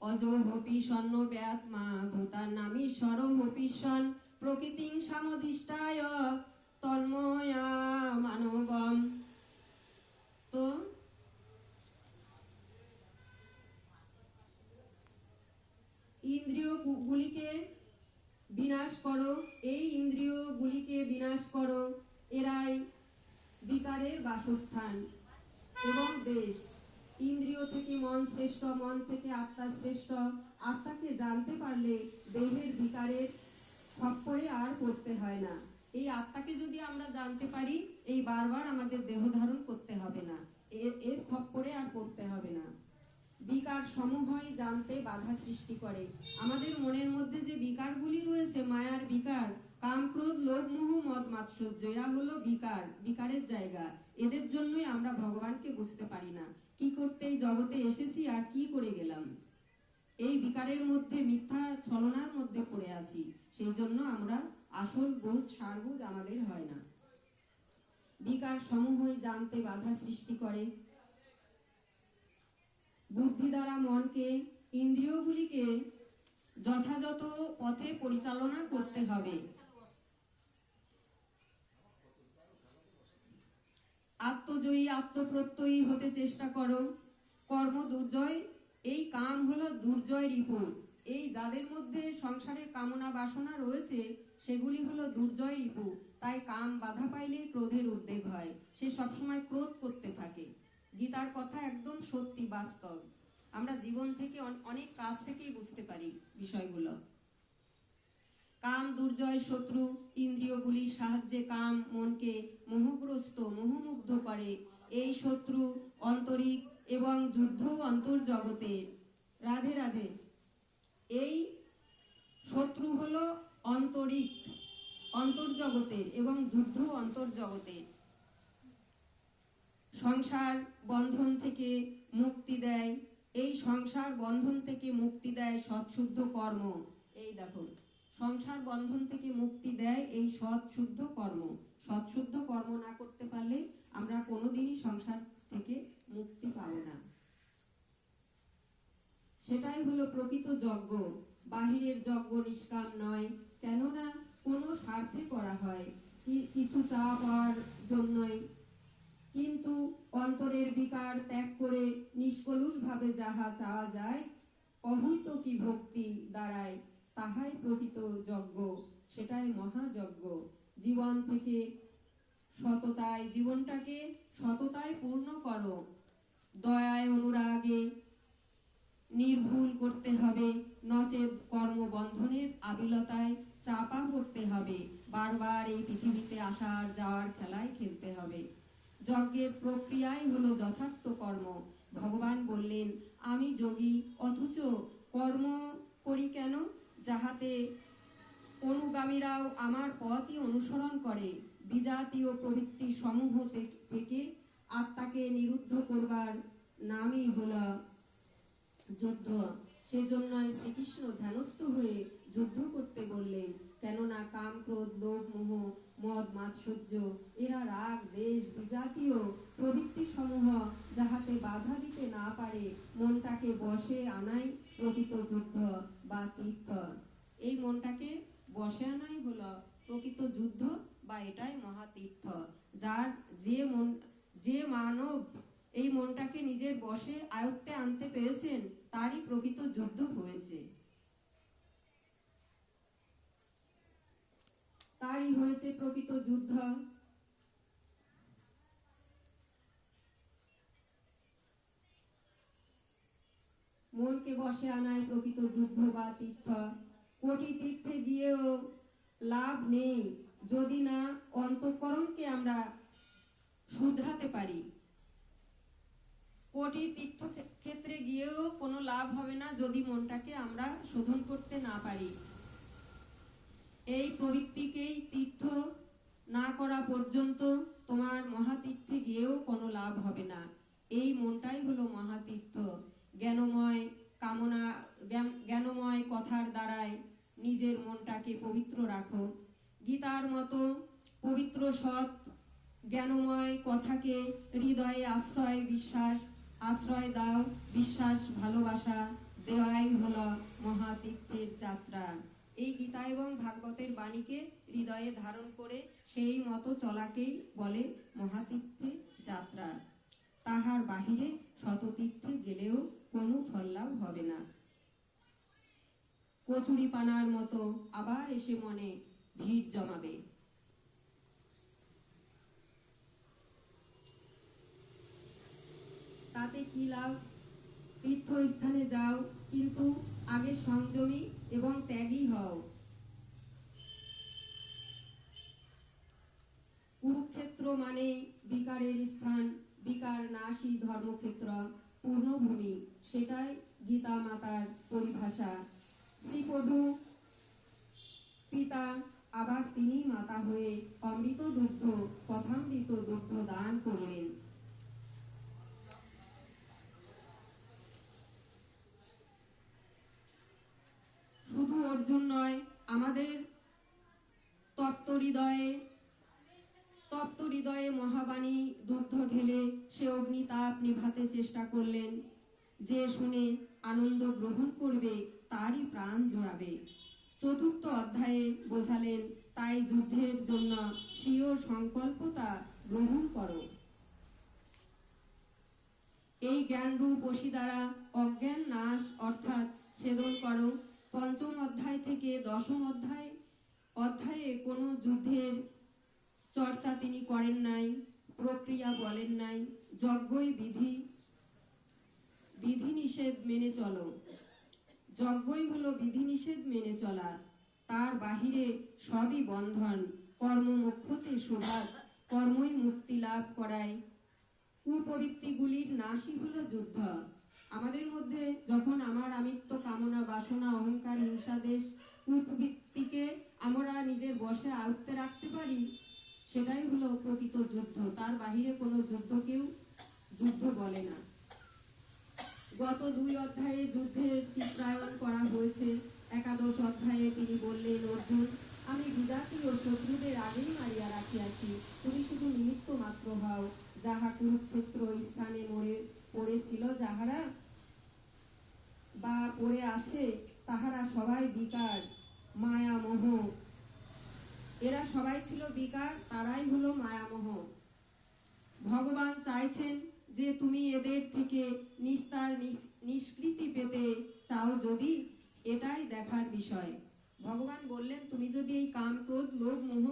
অজোহপি স্বর্ণ ব্যাত্মা ভূতার নামী স্বরহপিষণ প্রকৃতিং সামধিষ্ঠায় তন্ময়া মানবম। তো ইন্দ্রিয়গুলিকে বিনাশ করো, এই ইন্দ্রিয়গুলিকে বিনাশ করো, এরাই বিকারের বাসস্থান এবং দেশ। ইন্দ্রিয় থেকে মন শ্রেষ্ঠ, মন থেকে আত্মা শ্রেষ্ঠ। আত্মাকে জানতে পারলে দেহের বিকারের খপ্পরে আর পড়তে হয় না। এই আত্মাকে যদি আমরা জানতে পারি, এই বারবার আমাদের দেহ ধারণ করতে হবে না, এর খপ্পরে আর পড়তে হবে না। বিকার সমূহই জানতে বাধা সৃষ্টি করে। আমাদের মনের মধ্যে যে বিকারগুলি রয়েছে, মায়ার বিকার, কাম ক্রোধ লোভ মোহ মদ মাৎসর্য, এরা হলো বিকারের জায়গা। এদের জন্যই আমরা ভগবানকে বুঝতে পারি না। কি করতে এই জগতে এসেছি আর কি করে গেলাম, এই বিকারের মধ্যে, মিথ্যা ছলনার মধ্যে পড়ে আছি। সেই জন্য আমরা আসল বোঝ, সার বোঝ আমাদের হয় না। বিকার সমূহই জানতে বাধা সৃষ্টি করে। বুদ্ধি দ্বারা মনকে, ইন্দ্রিয়গুলিকে যথাযথ পথে পরিচালনা করতে হবে। আত্মজয়ী, আত্মপ্রত্যয়ী হতে চেষ্টা করো। কর্ম দুর্জয়, এই কাম হলো দুর্জয় রিপু। এই যাদের মধ্যে সংসারের কামনা বাসনা রয়েছে, সেগুলি হলো দুর্জয় রিপু। তাই কাম বাধা পাইলেই ক্রোধের উদ্বেগ হয়, সে সবসময় ক্রোধ করতে থাকে। গীতার কথা একদম সত্যি, বাস্তব। আমরা জীবন থেকে অনেক কাজ থেকেই বুঝতে পারি বিষয়গুলো। কাম দুর্জয় শত্রু, ইন্দ্রিয়গুলির সাহায্যে কাম মনকে মোহগ্রস্ত, মোহমুগ্ধ করে। এই শত্রু অন্তরিক এবং যুদ্ধ অন্তর্জগতে। রাধে রাধে। এই শত্রু হলো অন্তরিক, অন্তর্জগতের, এবং যুদ্ধ অন্তর্জগতের। সংসার বন্ধন থেকে মুক্তি দেয়, এই সংসার বন্ধন থেকে মুক্তি দেয় সৎ শুদ্ধ কর্ম। এই দেখো, সংসার বন্ধন থেকে মুক্তি দেয় এই সৎ শুদ্ধ কর্ম। সৎ শুদ্ধ কর্ম না করতে পারলে আমরা কোনোদিনই সংসার থেকে মুক্তি পাবো না। সেটাই হলো প্রকৃত যজ্ঞ। বাহিরের যজ্ঞ নিষ্কাম নয়, কেননা কোনো স্বার্থে করা হয়, কিছু চাওয়া পাওয়ার জন্যই। কিন্তু অন্তরের বিকার ত্যাগ করে নিষ্কলুষ ভাবে যাহা চাওয়া যায়, অহৈত কি ভক্তি দ্বারায়, তাহাই প্রকৃত যজ্ঞ, সেটাই মহাযজ্ঞ। জীবন থেকে সততায়, জীবনটাকে সততায় পূর্ণ করো। দয়ায় অনুরাগে নির্ভুল করতে হবে, নচেত কর্মবন্ধনের আবিলতায় চাপা পড়তে হবে। বারবার এই পৃথিবীতে আসার যাওয়ার খেলায় খেলতে হবে। যজ্ঞের প্রক্রিয়াই হলো যথার্থ কর্ম। ভগবান বললেন, আমি যোগী, অথচ কর্ম করি কেন? যাহাতে অনুগামীরাও আমার পথই অনুসরণ করে। বিজাতীয় প্রবৃত্তি সমূহ থেকে আত্মাকে নিরুদ্ধ করবার নামই হলো যুদ্ধ। সেজন্যই শ্রীকৃষ্ণ ধ্যানস্থ হয়ে যুদ্ধ করতে বললেন। কেননা কাম ক্রোধ লোভ মোহ মদ মাৎসর্য, এরা রাগ দেশ বিজাতীয় প্রবৃত্তি সমূহ যাহাতে বাধা দিতে না পারে, মনটাকে বশে আনাই প্রকৃত যুদ্ধ বা তীর্থ। এই মনটাকে বশে আনাই হলো প্রকৃত যুদ্ধ, বা এটাই মহাতীর্থ। যে মানব এই মনটাকে নিজের বশে আয়ত্তে আনতে পেরেছেন, তারই প্রকৃত যুদ্ধ হয়েছে, তারই হয়েছে প্রকৃত যুদ্ধ। মনকে বশে আনায় প্রকৃত যুদ্ধ বা তীর্থ। কোটি তীর্থে গিয়েও লাভ নেই যদি না অন্তঃকরণকে আমরা শুধরাতে পারি। কোটি তীর্থ ক্ষেত্রে গিয়েও কোনো লাভ হবে না যদি মনটাকে আমরা শোধন করতে না পারি। এই প্রবৃত্তিকেই তীর্থ না করা পর্যন্ত তোমার মহাতীর্থে গিয়েও কোনো লাভ হবে না। এই মনটাই হলো মহাতীর্থ। জ্ঞানময় কথার দ্বারায় নিজের মনটাকে পবিত্র রাখো। গীতার মতো পবিত্র সৎ জ্ঞানময় কথাকে হৃদয়ে আশ্রয় দাও। বিশ্বাস ভালোবাসা দেওয়াই হলো মহাতীর্থের যাত্রা। এই গীতা এবং ভাগবতের বাণীকে হৃদয়ে ধারণ করে সেই মতো চলাকেই বলে মহাতীর্থের যাত্রা। তাহার বাহিরে শততীর্থে গেলেও কোনো ফললাভ হবে না। কচুরি পানার মতো আবার এসে মনে ভিড় জমাবে। তাতে কি লাভ? তীর্থস্থানে যাও, কিন্তু আগে সংযমী এবং ত্যাগী হও। কুরুক্ষেত্র মানে বিকারের স্থান, বিকার নাশী ধর্মক্ষেত্র, পূর্ণভূমি, সেটাই গীতা মাতার পরিভাষা। শ্রীপ্রভু পিতা, আবার তিনি মাতা হয়ে অমৃত দুগ্ধ, কথামৃত দুগ্ধ দান করলেন। শুধু অর্জুন নয়, আমাদের তপ্ত হৃদয়ে মহাবাণী দুগ্ধ ঢেলে সে অগ্নিতাপ নিভাতে চেষ্টা করলেন। যে শুনে আনন্দ গ্রহণ করবে তারই প্রাণ জোড়াবে। চতুর্থ অধ্যায়ে বোঝালেন, তাই যুদ্ধের জন্য স্বীয় সংকল্পতা গ্রহণ করো। এই জ্ঞানরূপ অসি দ্বারা অজ্ঞান নাশ অর্থাৎ ছেদন করো। পঞ্চম অধ্যায় থেকে দশম অধ্যায়ে কোনো যুদ্ধের চর্চা তিনি করেন নাই, প্রক্রিয়া বলেন নাই। যজ্ঞই বিধিনিষেধ মেনে চলো। যজ্ঞই হলো বিধিনিষেধ মেনে চলা। তার বাহিরে সবই বন্ধন। কর্ম মোক্ষতে সুভাষ, কর্মই মুক্তি লাভ করায়। কুপ্রবৃত্তিগুলির নাশই হলো যুদ্ধ। আমাদের মধ্যে যখন আমার আমিত্ব, কামনা, বাসনা, অহংকার, হিংসা, দেশ, কুপ্রবৃত্তিকে আমরা নিজের বশে আয়ত্তে রাখতে পারি, সেটাই হলো প্রকৃত যুদ্ধ। তার বাহিরে কোনো যুদ্ধকেও যুদ্ধ বলে না। গত 2 অধ্যায়ে যুদ্ধের চিত্রায়ন করা হয়েছে। একাদশ অধ্যায়ে তিনি বললেন, অর্জুন, আমি বিজাতি ও শত্রুদের আগেই মারিয়া রাখিয়াছি, তুমি শুধু নিমিত্ত মাত্র হও। যাহা কুরুক্ষেত্র স্থানে মরে পড়েছিল, যাহারা বা পড়ে আছে, তাহারা সবাই বিকার, মায়া, মোহ। এরা সবাই ছিল বিকার, তারাই হলো মায়ামোহ। ভগবান চাইছেন যে তুমি এদের থেকে নিস্তার নিষ্কৃতি পেতে চাও, যদি এটাই দেখার বিষয়। ভগবান বললেন, তুমি যদি এই কাম, ক্রোধ, লোভ, মোহ,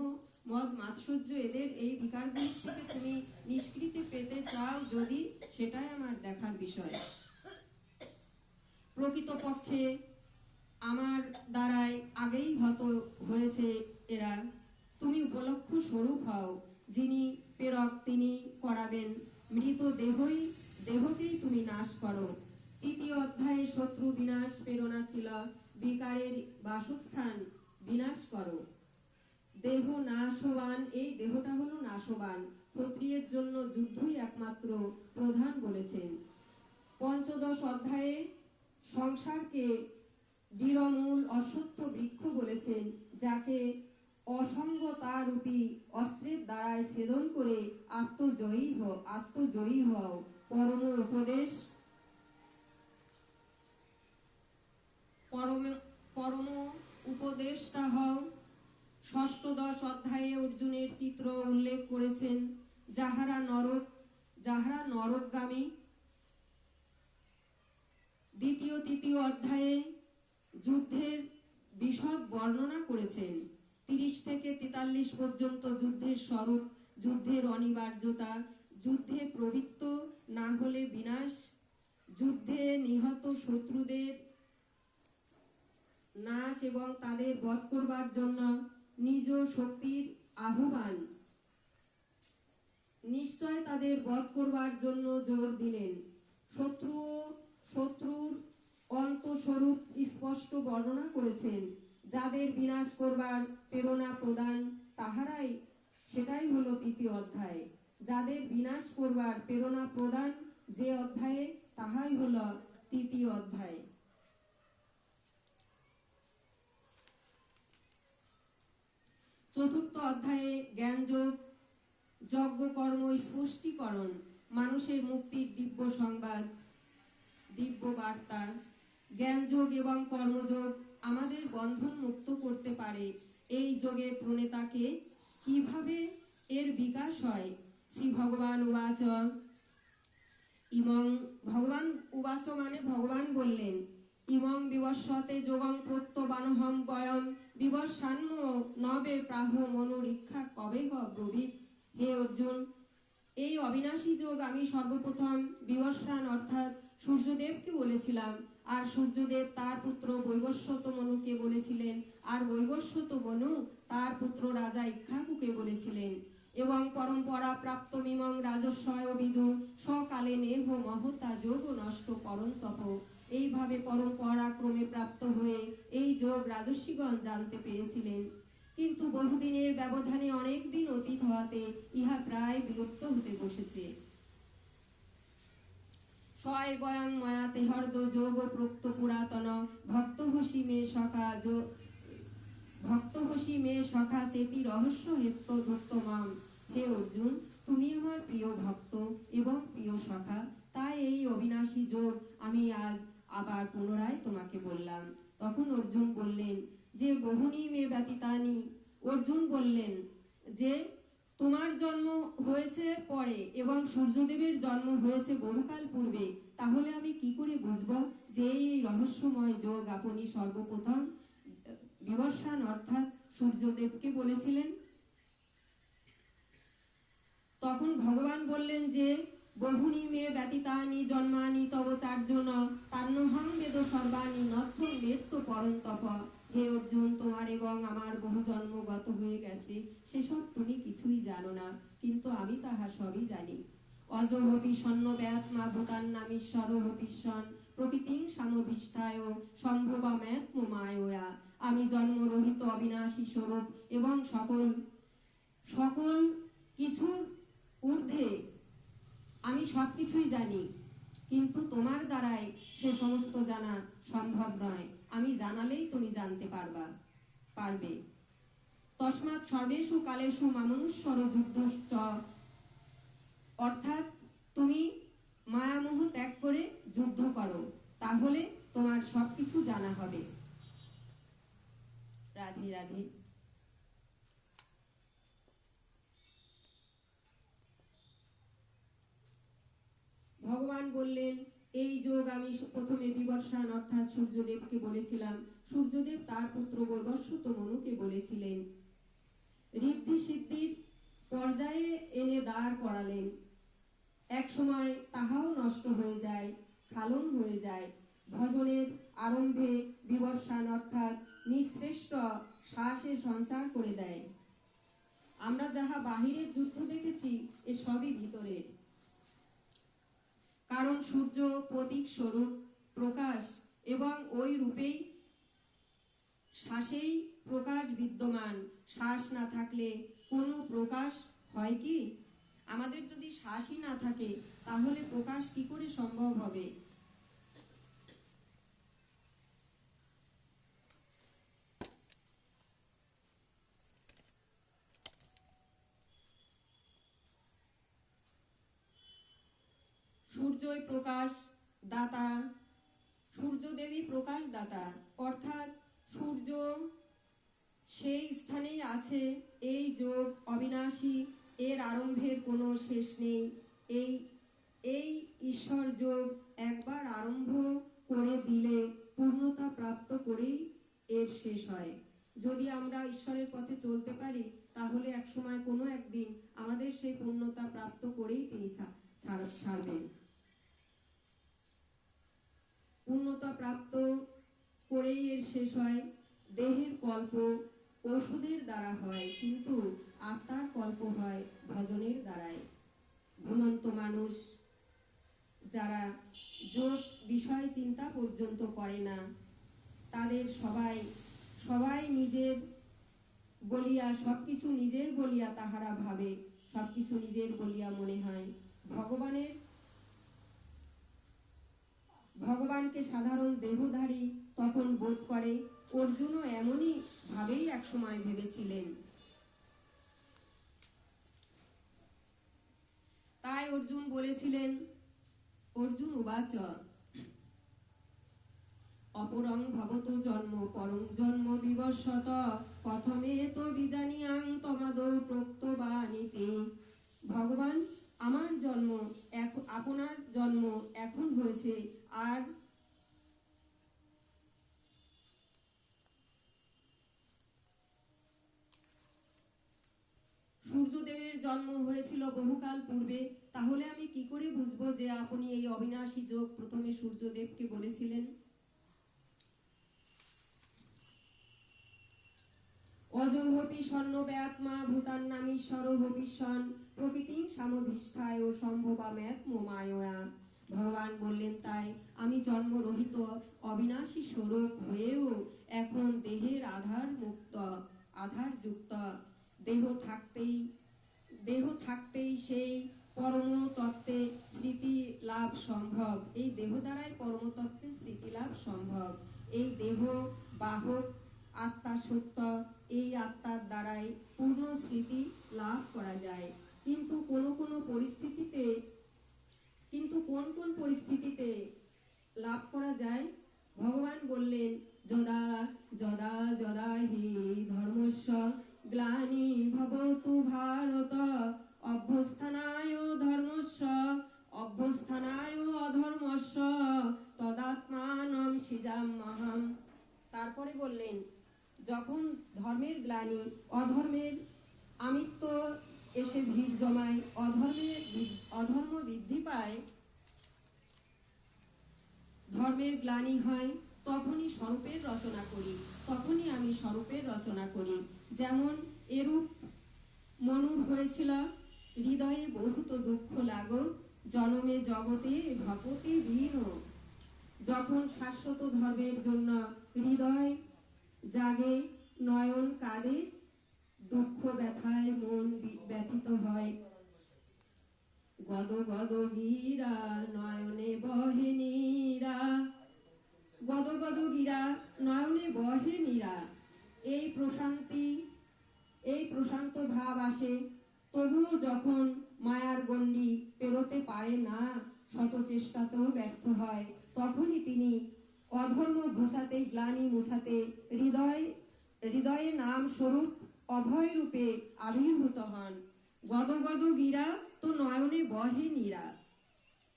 মদ, মাৎসর্য, এদের এই বিকারগুলির থেকে তুমি নিষ্কৃতি পেতে চাও, যদি, সেটাই আমার দেখার বিষয়। প্রকৃতপক্ষে আমার দ্বারাই আগেই হত হয়েছে এরা। তুমি উপলক্ষ স্বরূপ হও। যিনি প্রেরক তিনি করাবেন। মৃত দেহকেই তুমি নাশ করো। তৃতীয় অধ্যায়ে শত্রু বিনাশ প্রেরণা ছিল। বিকারের বাসস্থান বিনাশ করো। দেহ নাশবান, এই দেহটা হলো নাশবান। ক্ষত্রিয়ের জন্য যুদ্ধই একমাত্র প্রধান বলেছেন। পঞ্চদশ অধ্যায়ে সংসারকে দৃঢ়মূল অশ্বত্থ বৃক্ষ বলেছেন, যাকে অসঙ্গতারূপী অস্ত্রের দ্বারায় ছেদন করে আত্মজয়ী হও। পরম উপদেষ্টা হও। ষষ্ঠদশ অধ্যায়ে অর্জুনের চিত্র উল্লেখ করেছেন, যাহারা নরকগামী। দ্বিতীয় তৃতীয় অধ্যায়ে যুদ্ধের বিশদ বর্ণনা করেছেন। 30 থেকে 43 পর্যন্ত যুদ্ধের স্বরূপ, যুদ্ধের অনিবার্যতা, যুদ্ধে প্রবৃত্ত না হলে বিনাশ, যুদ্ধে নিহত শত্রুদের নাশ এবং তাদের বধ করবার জন্য নিজ শক্তির আহ্বান। নিশ্চয় তাদের বধ করবার জন্য জোর দিলেন। শত্রুর অন্তঃস্বরূপ স্পষ্ট বর্ণনা করেছেন। যাদের বিনাশ করবার প্রেরণা প্রদান, সেটাই হলো তৃতীয় অধ্যায়। যাদের বিনাশ করবার প্রেরণা প্রদান যে অধ্যায়ে, তাহাই হলো তৃতীয় অধ্যায়। চতুর্থ অধ্যায়ে জ্ঞানযোগ যজ্ঞ কর্ম স্পষ্টীকরণ, মানুষের মুক্তির দিব্য সংবাদ, দিব্য বার্তা। জ্ঞানযোগ এবং কর্মযোগ আমাদের বন্ধন মুক্ত করতে পারে। এই যোগের প্রণেতাকে কিভাবে এর বিকাশ হয়? শ্রী ভগবান উবাচ, ইমং ভগবান উবাচ মানে ভগবান বললেন, ইমং বিবস্বতে যোগং প্রত্যবানহম বয়ম বিবস্বান্ন নবে প্রাহ মনোরীক্ষা কবে ব্রবীত। হে অর্জুন, এই অবিনাশী যোগ আমি সর্বপ্রথম বিবস্বান অর্থাৎ সূর্যদেবকে বলেছিলাম, আর সূর্যদেব তার পুত্র বৈবস্বত মনুকে বলেছিলেন, আর বৈবস্বত মনু তার পুত্র রাজা ইক্ষ্বাকুকে বলেছিলেন। এবং পরম্পরা প্রাপ্ত মিমং রাজস্বয় বিদু সকালে নেহ মহতা যোগ নষ্ট পরন্তপ। এইভাবে পরম্পরা ক্রমে প্রাপ্ত হয়ে এই যোগ রাজস্বীগণ জানতে পেরেছিলেন, কিন্তু বহুদিনের ব্যবধানে অনেক দিন অতীত হওয়াতে ইহা প্রায় বিলুপ্ত হতে বসেছে। সয় বয়াং ময়াতে হর্দ যোগ প্রোক্ত পুরাতন ভক্তহসি মে সখা ভক্তহসি মে সখা চেতি রহস্য হেত্য ধুক্তমাম। হে অর্জুন, তুমি আমার প্রিয় ভক্ত এবং প্রিয় সখা, তাই এই অবিনাশী যোগ আমি আজ আবার পুনরায় তোমাকে বললাম। তখন অর্জুন বললেন যে বহুনি মে ব্যতীতানি। অর্জুন বললেন যে তোমার জন্ম হয়েছে পরে এবং সূর্যদেবের জন্ম হয়েছে বহুকাল পূর্বে, তাহলে আমি কি করে বুঝব যে এই রহস্যময় যোগ আপনি সর্বপ্রথম বিবস্বান অর্থাৎ সূর্যদেবকে বলেছিলেন? তখন ভগবান বললেন যে বহুনি মে ব্যতীতানি জন্মানি তব চার্জুন তান্নহং বেদ সর্বাণি নথ্য মেত্য পরন্তপ। হে অর্জুন, তোমার এবং আমার বহু জন্ম গত হয়ে গেছে, সেসব তুমি কিছুই জানো না, কিন্তু আমি তাহা সবই জানি। অজহপি সন্ন ব্যাত্মা ভূতান নামীশ্বর হপিশ্বন প্রকৃতিং সামধিষ্ঠায় সম্ভবাম্যাত্ম মায়য়া। আমি জন্মরহিত অবিনাশী স্বরূপ এবং সকল কিছুর ঊর্ধ্বে আমি সবকিছুই জানি, কিন্তু তোমার দ্বারাই সে সমস্ত জানা সম্ভব নয়। আমি জানালেই তুমি জানতে পারবে। তস্মাৎ সর্বেষু কালেষু মামনুষ্বর যুদ্ধশ্চ, অর্থাৎ তুমি মায়ামোহ ত্যাগ করে যুদ্ধ করো, তাহলে তোমার সবকিছু জানা হবে। রাধে রাধে। ভগবান বললেন, এই যোগ আমি প্রথমে বিবর্ষান অর্থাৎ সূর্যদেবকে বলেছিলাম, সূর্যদেব তার পুত্র বৈবস্বত মনুকে বলেছিলেন। ঋদ্ধি সিদ্ধির পর্যায়ে এনে দাঁড় করালেন, এক সময় তাহাও নষ্ট হয়ে যায়, খালন হয়ে যায়। ভজনের আরম্ভে বিবর্ষান অর্থাৎ নিঃশ্রেষ্ঠ শ্বাসে সঞ্চার করে দেয়। আমরা যাহা বাহিরের যুদ্ধ দেখেছি, এ সবই ভিতরের, কারণ সূর্য প্রতীক স্বরূপ প্রকাশ এবং ওই রূপেই শ্বাসেই প্রকাশ বিদ্যমান। শ্বাস না থাকলে কোনো প্রকাশ হয় কি? আমাদের যদি শ্বাসই না থাকে, তাহলে প্রকাশ কি করে সম্ভব হবে? সূর্যই প্রকাশ দাতা, সূর্যদেবী প্রকাশ দাতা, অর্থাৎ সূর্য সেই স্থানেই আছে। এই যোগ অবিনাশী, এর আরম্ভের কোনো শেষ নেই। এই ঈশ্বর যোগ একবার আরম্ভ করে দিলে পূর্ণতা প্রাপ্ত করেই এর শেষ হয়। যদি আমরা ঈশ্বরের পথে চলতে পারি, তাহলে একসময় কোনো একদিন আমাদের সেই পূর্ণতা প্রাপ্ত করেই তিনি ছাড়বেন। পূর্ণতা প্রাপ্ত করেই এর শেষ হয়। দেহের কল্প ওষুধের দ্বারা হয়, কিন্তু আত্মার কল্প হয় ভজনের দ্বারাই। ঘুমন্ত মানুষ যারা যোগ বিষয় চিন্তা পর্যন্ত করে না, তাদের সবাই নিজের বলিয়া সবকিছু নিজের বলিয়া তাহারা ভাবে, সবকিছু নিজের বলিয়া মনে হয়। ভগবানকে সাধারণ দেহধারী তখন বোধ করে। অর্জুনও এমনই ভাবেই একসময় ভেবেছিলেন। বলেছিলেন। অর্জুন উবাচ অপরং ভবতু জন্ম পরং জন্ম বিবস্বত প্রথমে তো বিজানিয়াং তমাদৌ প্রক্তবানিতে। ভগবান, আমার জন্ম আপনার জন্ম এখন হয়েছে, আর সূর্যদেবের জন্ম হয়েছিল বহুকাল পূর্বে। তাহলে আমি কি করে বুঝবো যে আপনি এই অবিনাশী যোগ প্রথমে সূর্যদেবকে বলেছিলেন? অজহপি স্বর্ণ ব্যাত্মা ভূতান্নামীশ্বর হপিশ্বন প্রকৃতিম সামধিষ্ঠায় ও সম্ভবাম্যাত্ম মায়া। ভগবান বললেন, তাই আমি জন্মরহিত অবিনাশী স্বরূপ হয়েও এখন দেহের আধার যুক্ত। দেহ থাকতেই সেই পরম তত্ত্বে স্মৃতি লাভ সম্ভব। এই দেহ দ্বারাই পরম তত্ত্বে স্মৃতি লাভ সম্ভব। এই দেহ বাহক আত্মা সত্য, এই আত্মার দ্বারাই পূর্ণ স্মৃতি লাভ করা যায়। কিন্তু কোন কোন পরিস্থিতিতে লাভ করা যায়? ভগবান বললেন, যদা যদা যদা হি ধর্মস্য গ্লানি ভবতু ভারত অভ্যস্থানায় অধর্মস্য তদাত্মানম সৃজাম্যহম। তারপরে বললেন, যখন ধর্মের গ্লানি, অধর্মের আমিত্ব এসে ভিড় জমায়, অধর্ম বৃদ্ধি পায়, ধর্মের গ্লানি হয়, তখনই আমি স্বরূপের রচনা করি। যেমন এরূপ মনুর হয়েছিল, হৃদয়ে বহুত দুঃখ লাগো জনমে জগতে ভপতি ভিন্ন। যখন শাশ্বত ধর্মের জন্য হৃদয় জাগে, নয়ন কাঁদে, দুঃখ ব্যথায় মন ব্যথিত হয়। গদ গদ গীরা নয়নে বহে নীরা, গদ গদ গীরা নয়নে বহে নীরা। এই প্রশান্ত ভাব আসে, তবুও যখন মায়ার গণ্ডি পেরোতে পারে না, শত চেষ্টাতেও ব্যর্থ হয়, তখনই তিনি অধর্ম ঘুচাতে, গ্লানি মুছাতে হৃদয়ে নাম স্বরূপ অভয় রূপে আবির্ভূত হন। গদ গদ গীরা তো নয়নে বহে নীরা।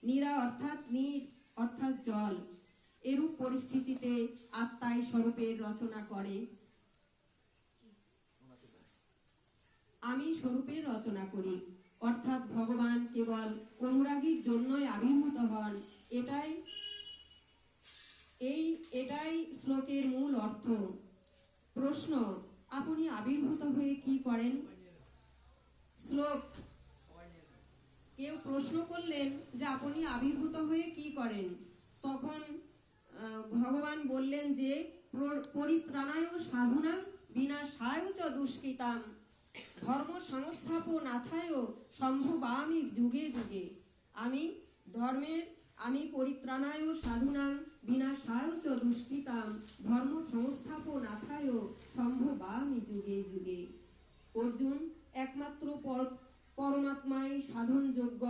নীরা অর্থাৎ নীর, অর্থাৎ জল। এরূপ পরিস্থিতিতে আত্মাই স্বরূপের রচনা করে। আমি স্বরূপের রচনা করি, অর্থাৎ ভগবান কেবল অনুরাগীর জন্যই আবির্ভূত হন। এটাই শ্লোকের মূল অর্থ। প্রশ্ন, আপনি আবির্ভূত হয়ে কি করেন? শ্লোক, কেউ প্রশ্ন করলেন যে আপনি আবির্ভূত হয়ে কি করেন? তখন ভগবান বললেন যে পরিত্রাণায় সাধুনা বিনাশায় চ দুষ্কৃতাম ধর্ম সংস্থাপনাথায় সম্ভবামি যুগে যুগে। আমি পরিত্রাণায় সাধুনাং বিনাশায় চ দুষ্কৃতাম ধর্ম সংস্থাপনাথায় সম্ভবামি যুগে যুগে। অর্জুন, একমাত্র পরমাত্মাই সাধনযোগ্য,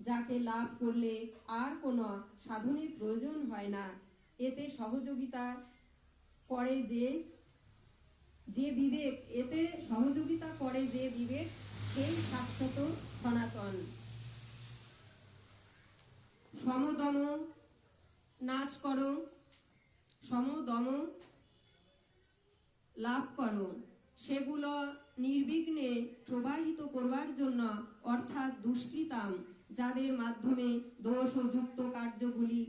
যাকে লাভ করলে আর কোনো সাধনের প্রয়োজন হয় না। এতে সহযোগিতা করে যে বিবেক, সেই শাশ্বত সনাতন। সমদম নাশ করো, সমদম লাভ করো, সেগুলো নির্বিঘ্নে প্রবাহিত করবার জন্য, অর্থাৎ দুষ্কৃতাম, যাদের মাধ্যমে দোষ ও যুক্ত কার্যগুলি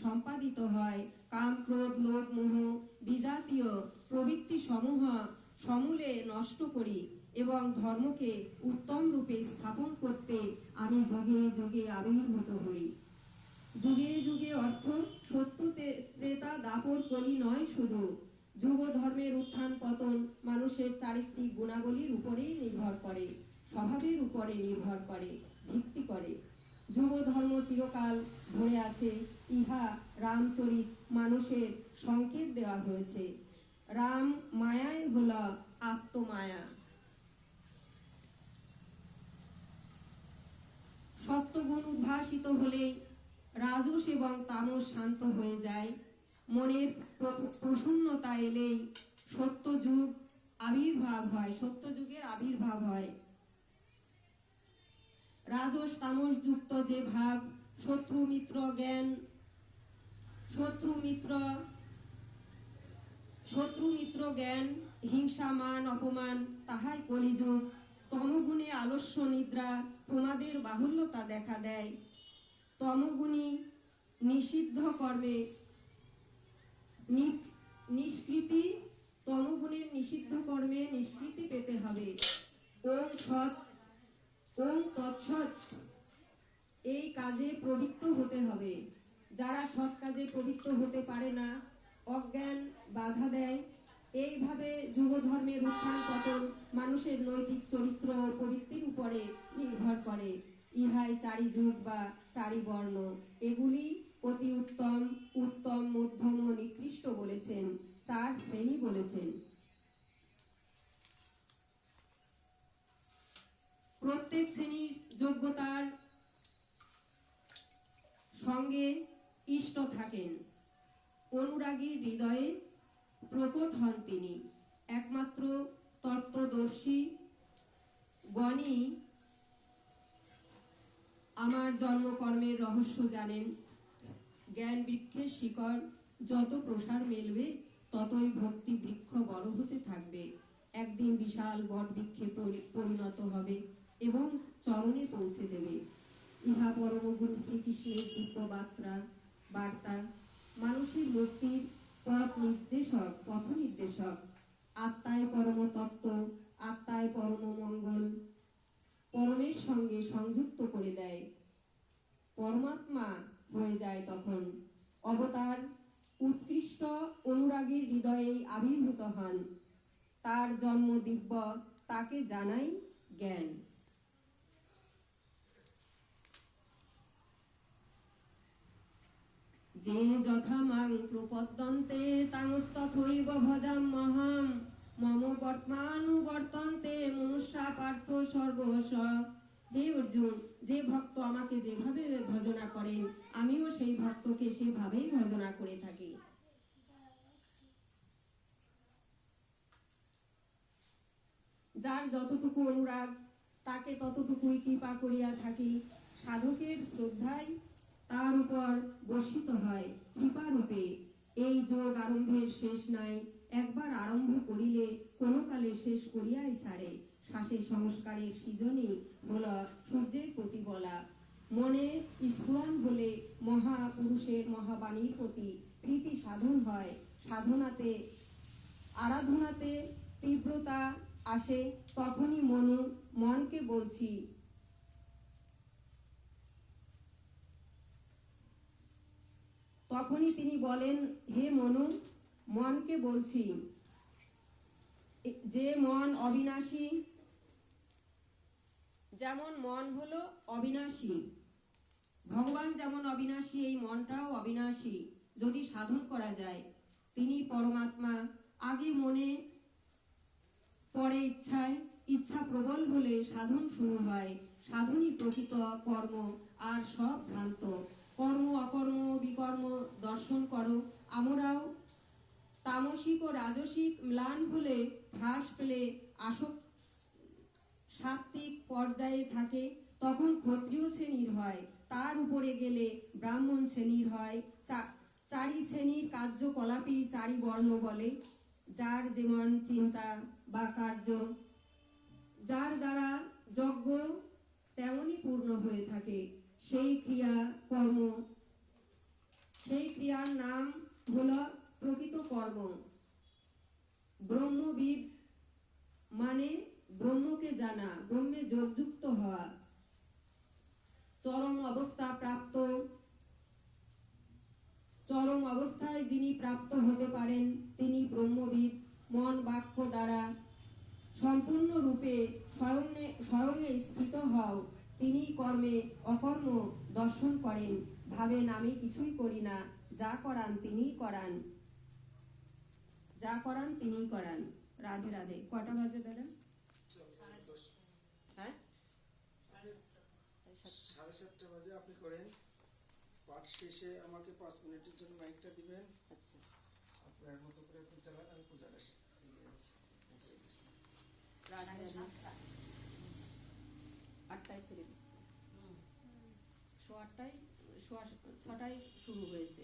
সম্পাদিত হয়, কাম ক্রোধ লোভ মোহ বিজাতীয় প্রবৃত্তি সমূহ সমূলে নষ্ট করি এবং ধর্মকে উত্তম রূপে স্থাপন করতে আমি যুগে যুগে আবির্ভূত হই। যুগে যুগে অর্থ সত্য ত্রেতা দাপর কলি নয় শুধু। যুব ধর্মের উত্থান পতন মানুষের চারিত্রিক গুণাবলীর উপরেই নির্ভর করে, স্বভাবের উপরে নির্ভর করে, ভিত্তি করে। যুব ধর্ম চিরকাল ধরে আছে, ইহা রামচরিত মানুষের সংকেত দেওয়া হয়েছে। রাম মায়াই হল আত্মমায়া। সত্যগুণ উদ্ভাসিত হলেই রাজস এবং তামস শান্ত হয়ে যায়। মনের প্রসন্নতা এলেই সত্যযুগ আবির্ভাব হয়, সত্যযুগের আবির্ভাব হয়। রাজস তামস যুক্ত যে ভাব, শত্রু মিত্র জ্ঞান, শত্রু মিত্র জ্ঞান, হিংসা মান অপমান, তাহাই কলিযুগ। তমগুণে আলস্য নিদ্রা, প্রমাদের বাহুল্যতা দেখা দেয়। তমগুণী নিষিদ্ধ কর্মে নিষ্কৃতি, তমগুণের নিষিদ্ধ কর্মে নিষ্কৃতি পেতে হবে। ওম তৎসৎ, এই কাজে প্রবৃত্ত হতে হবে। যারা সৎ কাজে প্রবৃত্ত হতে পারে না, অজ্ঞান বাধা দেয়। এইভাবে যুব ধর্মের উত্থান পতন মানুষের নৈতিক চরিত্র ও প্রবৃত্তির উপরে নির্ভর করে। ইহাই চারি যুগ বা চারি বর্ণ। এগুলি অতি উত্তম, উত্তম, মধ্যম ও নিকৃষ্ট বলেছেন, চার শ্রেণী বলেছেন। প্রত্যেক শ্রেণীর যোগ্যতার সঙ্গে ইষ্ট থাকেন। অনুরাগীর হৃদয়ে প্রকট হন তিনি। একমাত্র তত্ত্বদর্শী গণই আমার জন্মকর্মের রহস্য জানেন। জ্ঞান বৃক্ষের শিকড় যত প্রসার মেলবে, ততই ভক্তি বৃক্ষ বড় হতে থাকবে। একদিন বিশাল বট বৃক্ষে পরিণত হবে এবং চরণে পৌঁছে দেবে। ইহা পরম গুরু শ্রীকৃষ্ণের দিব্য বার্তা, মানুষের মুক্তির পথ নির্দেশক। আত্মায় পরম তত্ত্ব, আত্মায় পরম মঙ্গল পরমের সঙ্গে সংযুক্ত করে দেয়। পরমাত্মা হয়ে যায় তখন। অবতার উৎকৃষ্ট অনুরাগীর হৃদয়ে আবির্ভূত হন। তার জন্ম দিব্য, তাকে জানাই জ্ঞান। যে যথা মাং প্রপদ্যন্তে তাংস্তথৈব ভজাম্যহম মম বর্তমানুবর্তন্তে মনুষ্যা পার্থ সর্বশ। হে অর্জুন, যে ভক্ত আমাকে যেভাবে ভজনা করেন, আমিও সেই ভক্তকে সেভাবেই ভজনা করে থাকি। যার যতটুকু অনুরাগ, তাকে ততটুকুই কৃপা করিয়া থাকি। সাধকের শ্রদ্ধায় তার উপর বর্ষিত হয় কৃপারূপে। এই যোগ আরম্ভের শেষ নাই, একবার আরম্ভ করিলে কোনো কালে শেষ করিয়াই ছাড়ে। শ্বাসে সংস্কারের সৃজনই হল সূর্যের প্রতি বলা। মনে স্ফুরণ হলে মহাপুরুষের মহাবাণীর প্রতি প্রীতি সাধন হয়। আরাধনাতে তীব্রতা আসে। তখনই মনকে বলছি, তখনই তিনি বলেন, হে মনু, মনকে বলছি যে মন অবিনাশী, যেমন মন হলো অবিনাশী, ভগবান যেমন অবিনাশী, এই মনটাও অবিনাশী যদি সাধন করা যায়। তিনি পরমাত্মা। আগে মনে, পরে ইচ্ছা প্রবল হলে সাধন শুরু হয়। সাধনই প্রকৃত কর্ম, আর সব ভ্রান্ত। কর্ম অকর্ম বিকর্ম দর্শন করো। আমরাও তামসিক ও রাজসিক ম্লান হলে, হ্রাস পেলে সাত্ত্বিক পর্যায়ে থাকে, তখন ক্ষত্রিয় শ্রেণীর হয়। তার উপরে গেলে ব্রাহ্মণ শ্রেণীর হয়। চারি শ্রেণীর কার্যকলাপই চারি বর্ণ বলে। যার যেমন চিন্তা বা কার্য, যার দ্বারা যজ্ঞ তেমনই পূর্ণ হয়ে থাকে। সেই ক্রিয়ার নাম হল প্রকৃত কর্ম। ব্রহ্মবিদ মানে ব্রহ্মকে জানা, ব্রহ্মে যোগযুক্ত হওয়া। চরম অবস্থায় যিনি প্রাপ্ত হতে পারেন, তিনি ব্রহ্মবিদ। মন বাক্য দ্বারা সম্পূর্ণরূপে স্বয়ংে স্থিত হও। তিনি কর্মে অকর্ম দর্শন করেন। ভাবেন, আমি কিছুই করি না, যা করান তিনিই করান। রাধে রাধে। কটা বাজে দাদা? হ্যাঁ,
7:30 বাজে আপনি করেন। পাঠ শেষে আমাকে 5 মিনিটের জন্য মাইকটা দিবেন।
আচ্ছা
আপনার মতো করে আপনি চালান, আমি পূজাটা
রাধে রাধে। 8টায় ছেড়ে দিচ্ছি, 6টায় শুরু হয়েছে।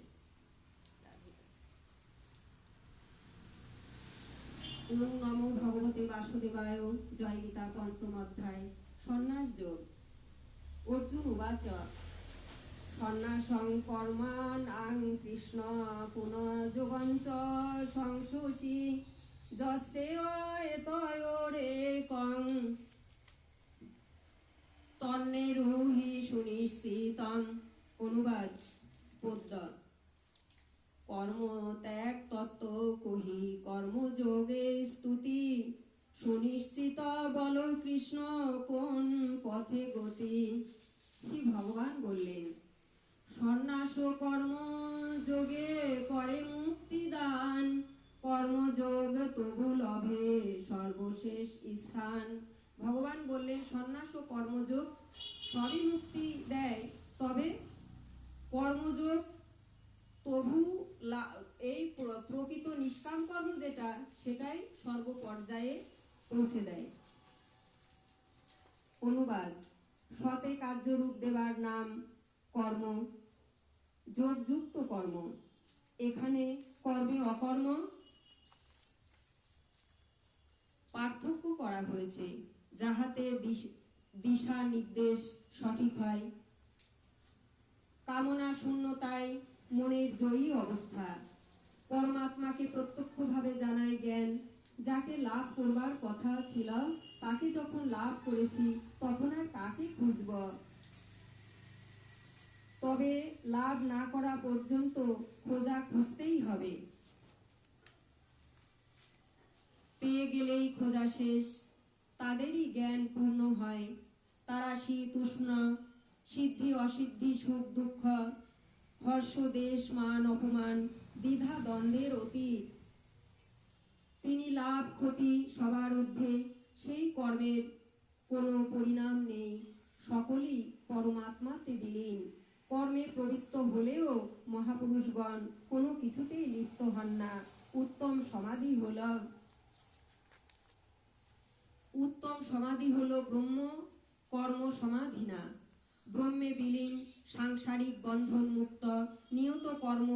ওম নমো ভগবতে বাসুদেবায়। জয় গীতা পঞ্চম অধ্যায়। সন্ন্যাস যোগ। অর্জুন উবাচ সন্ন্যাসং কর্মাণং কৃষ্ণ পুনর্যোগঞ্চ সংশোষি যস্যেয়তয়োরেকং তন্নেরুহি সুনিশ্চিতম। অনুবাদ পদ্য। কর্ম ত্যাগ তত্ত্ব কহি কর্মযোগে স্তুতি সুনিশ্চিত বল কৃষ্ণ কোন পথে গতি। শ্রী ভগবান বললেন, সন্ন্যাস কর্ম যোগে করে মুক্তি দান, কর্মযোগ তবু লভে সর্বশেষ স্থান। ভগবান বললেন, সন্ন্যাস ও কর্মযোগ সবই মুক্তি দেয়, তবে কর্মযোগ তবু এই প্রকৃত নিষ্কাম কর্ম যেটা, সেটাই সর্বপর্যায়ে পৌঁছে দেয়। অনুবাদ। সতে কার্যরূপ দেবার নাম কর্ম, যোগযুক্ত কর্ম। এখানে কর্মে অকর্ম পার্থক্য করা হয়েছে, যাহাতে দিশা নির্দেশ সঠিক হয়। কামনা শূন্যতায় মনের জয়ী অবস্থা। পরমাত্মাকে প্রত্যক্ষভাবে জানায় জ্ঞান। যাকে লাভ করবার কথা ছিল, তাকে যখন লাভ করেছি, তখন আর কাকে খুঁজব? তবে লাভ না করা পর্যন্ত খোঁজা খুঁজতেই হবে। পেয়ে গেলেই খোঁজা শেষ। তাদেরই জ্ঞান পূর্ণ হয়। তারা শীত উষ্ণ, সিদ্ধি অসিদ্ধি, সুখ দুঃখ, হর্ষ দেশ মান অপমান, দ্বিধা দ্বন্দ্বের অতীত। তিনি লাভ ক্ষতি সবার ঊর্ধ্বে। সেই কর্মের কোনো পরিণাম নেই, সকলই পরমাত্মাতে বিলীন। কর্মে প্রবৃত্ত হলেও মহাপুরুষগণ কোনো কিছুতেই লিপ্ত হন না। উত্তম সমাধি হলো ব্রহ্ম কর্ম সমাধি না। ব্রহ্মে বিলীন, সাংসারিক বন্ধন মুক্ত, নিয়ত কর্ম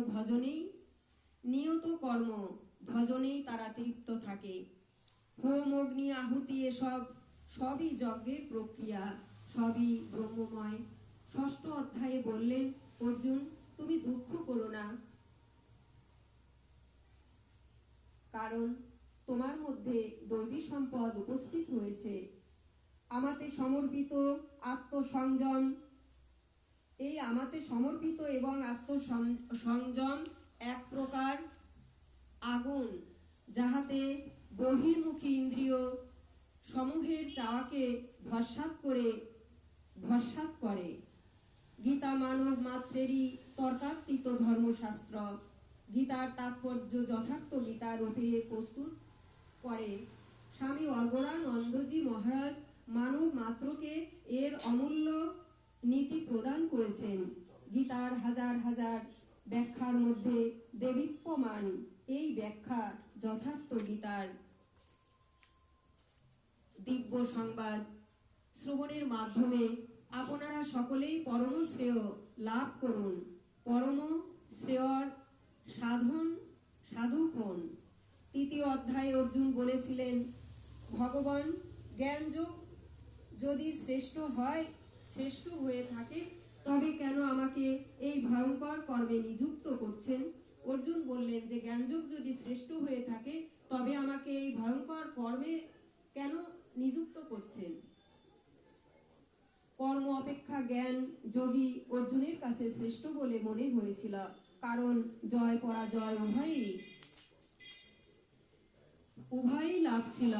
ভজনেই তারা তৃপ্ত থাকে। হোম অগ্নি আহুতি এসব সবই যজ্ঞের প্রক্রিয়া, সবই ব্রহ্মময়। 6ষ্ঠ অধ্যায়ে বললেন, অর্জুন তুমি দুঃখ করো না, কারণ তোমার মধ্যে দৈবী সম্পদ উপস্থিত হয়েছে। আমাতে সমর্পিত আত্মসংযম, এই আমাতে সমর্পিত এবং আত্মসংযম এক প্রকার আগুন, যাহাতে বহির্মুখী ইন্দ্রিয় সমূহের চাওয়াকে ভস্মাত করে। গীতা মানব মাত্রেরই তর্কাতীত ধর্মশাস্ত্র। গীতার তাৎপর্য যথার্থ গীতা রূপে প্রস্তুত করে। স্বামী অর্গরানন্দজি মহারাজ মানব মাত্রকে এর অমূল্য নীতি প্রদান করেছেন। গীতার হাজার হাজার ব্যাখ্যার মধ্যে দেবীপ্যমান এই ব্যাখ্যা যথার্থ গীতার। দিব্য সংবাদ শ্রবণের মাধ্যমে আপনারা সকলেই পরম শ্রেয় লাভ করুন। পরম শ্রেয়র সাধক হন। 3য় অধ্যায়ে অর্জুন বলেছিলেন, ভগবান জ্ঞানযোগ যদি শ্রেষ্ঠ হয়ে থাকে, তবে কেন আমাকে এই ভয়ঙ্কর কর্মে নিযুক্ত করছেন? অর্জুন বললেন যে জ্ঞানযোগ যদি শ্রেষ্ঠ হয়ে থাকে, তবে আমাকে এই ভয়ঙ্কর কর্মে কেন নিযুক্ত করছেন? কর্ম অপেক্ষা জ্ঞান যোগী অর্জুনের কাছে শ্রেষ্ঠ বলে মনে হয়েছিল, কারণ জয় পরাজয় উভয়ই লাভ ছিল।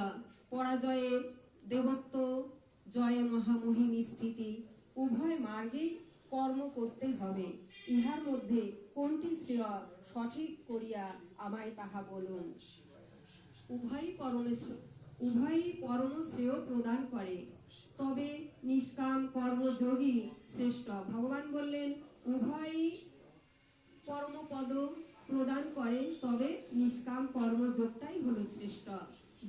পরাজয়ে দেবত্ব, জয়ে মহামহিমী স্থিতি। উভয় মার্গেই কর্ম করতে হবে। ইহার মধ্যে কোনটি শ্রেয় সঠিক করিয়া আমায় তাহা বলুন। উভয়ই পরম শ্রেয় প্রদান করে। তবে নিষ্কাম কর্মযোগী শ্রেষ্ঠ। ভগবান বললেন উভয়ই পরমপদ প্রদান করে, তবে নিষ্কাম কর্মযোগটাই হলো শ্রেষ্ঠ।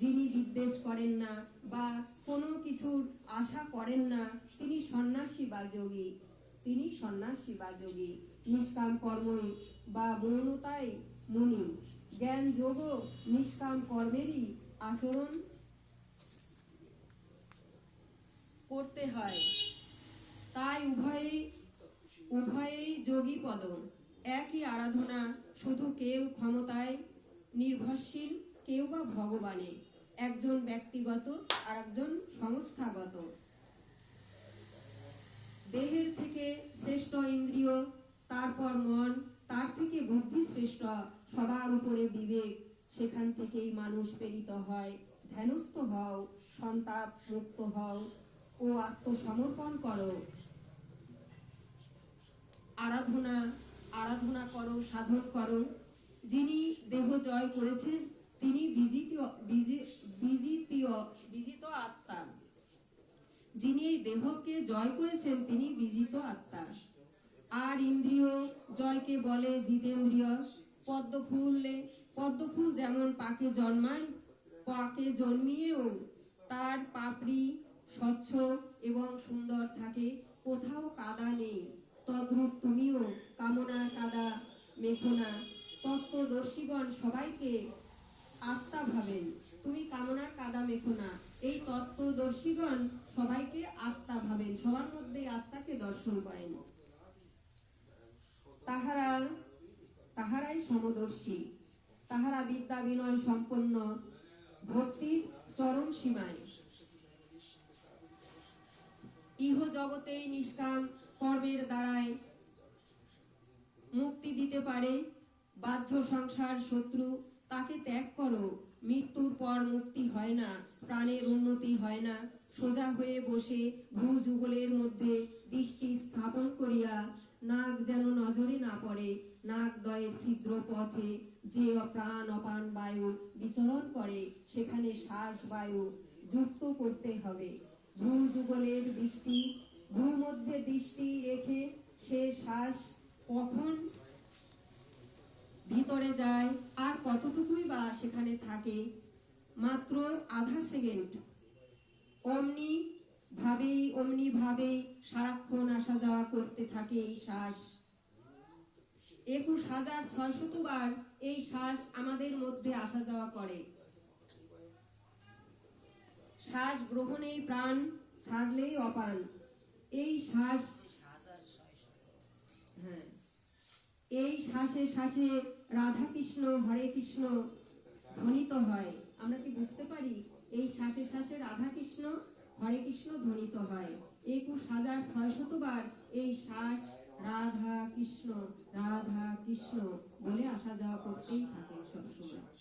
যিনি বিদ্বেষ করেন না বা কোনো কিছুর আশা করেন না, তিনি সন্ন্যাসী বা যোগী। তিনি সন্ন্যাসী বা যোগী। নিষ্কাম কর্মই বা মৌনতাই মুনি। জ্ঞান যোগ নিষ্কাম কর্মেরই আচরণ করতে হয়। তাই উভয়েই যোগী পদ। একই আরাধনা, শুধু কেউ ক্ষমতায় নির্ভরশীল, কেউ বা ভগবানে। একজন ব্যক্তিগত আর একজন সংস্থাগত। দেহের থেকে শ্রেষ্ঠ ইন্দ্রিয়, তারপর মন, তার থেকে বুদ্ধি শ্রেষ্ঠ, সবার উপরে বিবেক। সেখান থেকেই মানুষ প্রেরিত হয়। ধ্যানস্থ হও, সন্তাপ মুক্ত হও ও আত্মসমর্পণ করো। আরাধনা করো, সাধন করো। যিনি দেহ জয় করেছেন তিনি বিজিত আত্মা। যিনি এই দেহকে জয় করেছেন তিনি বিজিত আত্মা। আর ইন্দ্রিয় জয়কে বলে জিতেন্দ্রিয়। পদ্মফুল যেমন পাকে জন্মায়, পাকে জন্মিয়েও তার পাপড়ি স্বচ্ছ এবং সুন্দর থাকে, কোথাও কাদা নেই, তদ্রূপ তুমিও কামনার কাদা মেখো না। তত্ত্বদর্শীগণ সবাইকে আত্মা ভাবেন, তুমি কামনার কাদা মেখো না। এই তত্ত্বদর্শীগণ সবাইকে আত্মা ভাবেন, সবার মধ্যে আত্মাকে দর্শন করেন। তাহারাই সমদর্শী। তাহারা বিদ্যা বিনয় সম্পন্ন, ভক্তির চরম সীমায়। ইহ জগতেই নিষ্কাম কর্মের দ্বারায় মুক্তি দিতে পারে। বাহ্য সংসার শত্রু, তাকে ত্যাগ করো। মৃত্যুর পর মুক্তি হয় না, প্রাণের উন্নতি হয় না। সোজা হয়ে বসে ভ্রু যুগলের মধ্যে দৃষ্টি স্থাপন করিয়া নাক যেন নজরে না পড়ে। নাক দ্বয়ের ছিদ্র পথে যে প্রাণ অপান বায়ু বিচরণ করে, সেখানে শ্বাস বায়ু যুক্ত করতে হবে। ভ্রু যুগলের দৃষ্টি, ভ্রু মধ্যে দৃষ্টি রেখে সে শ্বাস কখন ভিতরে যায় আর কতটুকুই বা সেখানে থাকে, মাত্র আধা সেকেন্ড। অমনি ভাবে সারাক্ষণ আসা যাওয়া করতে থাকে এই শ্বাস। 21,600 বার এই শ্বাস আমাদের মধ্যে আসা যাওয়া করে। শ্বাস গ্রহণেই প্রাণ, ছাড়লেই অপান। এই শ্বাস, হ্যাঁ, এই শ্বাসে শ্বাসে রাধা কৃষ্ণ হরে কৃষ্ণ ধ্বনিত হয়। আমরা কি বুঝতে পারি? এই শ্বাসে শ্বাসে রাধা কৃষ্ণ হরে কৃষ্ণ ধ্বনিত হয়। 21,600 বার এই শ্বাস রাধা কৃষ্ণ বলে আসা যাওয়া করতেই থাকে সবসময়।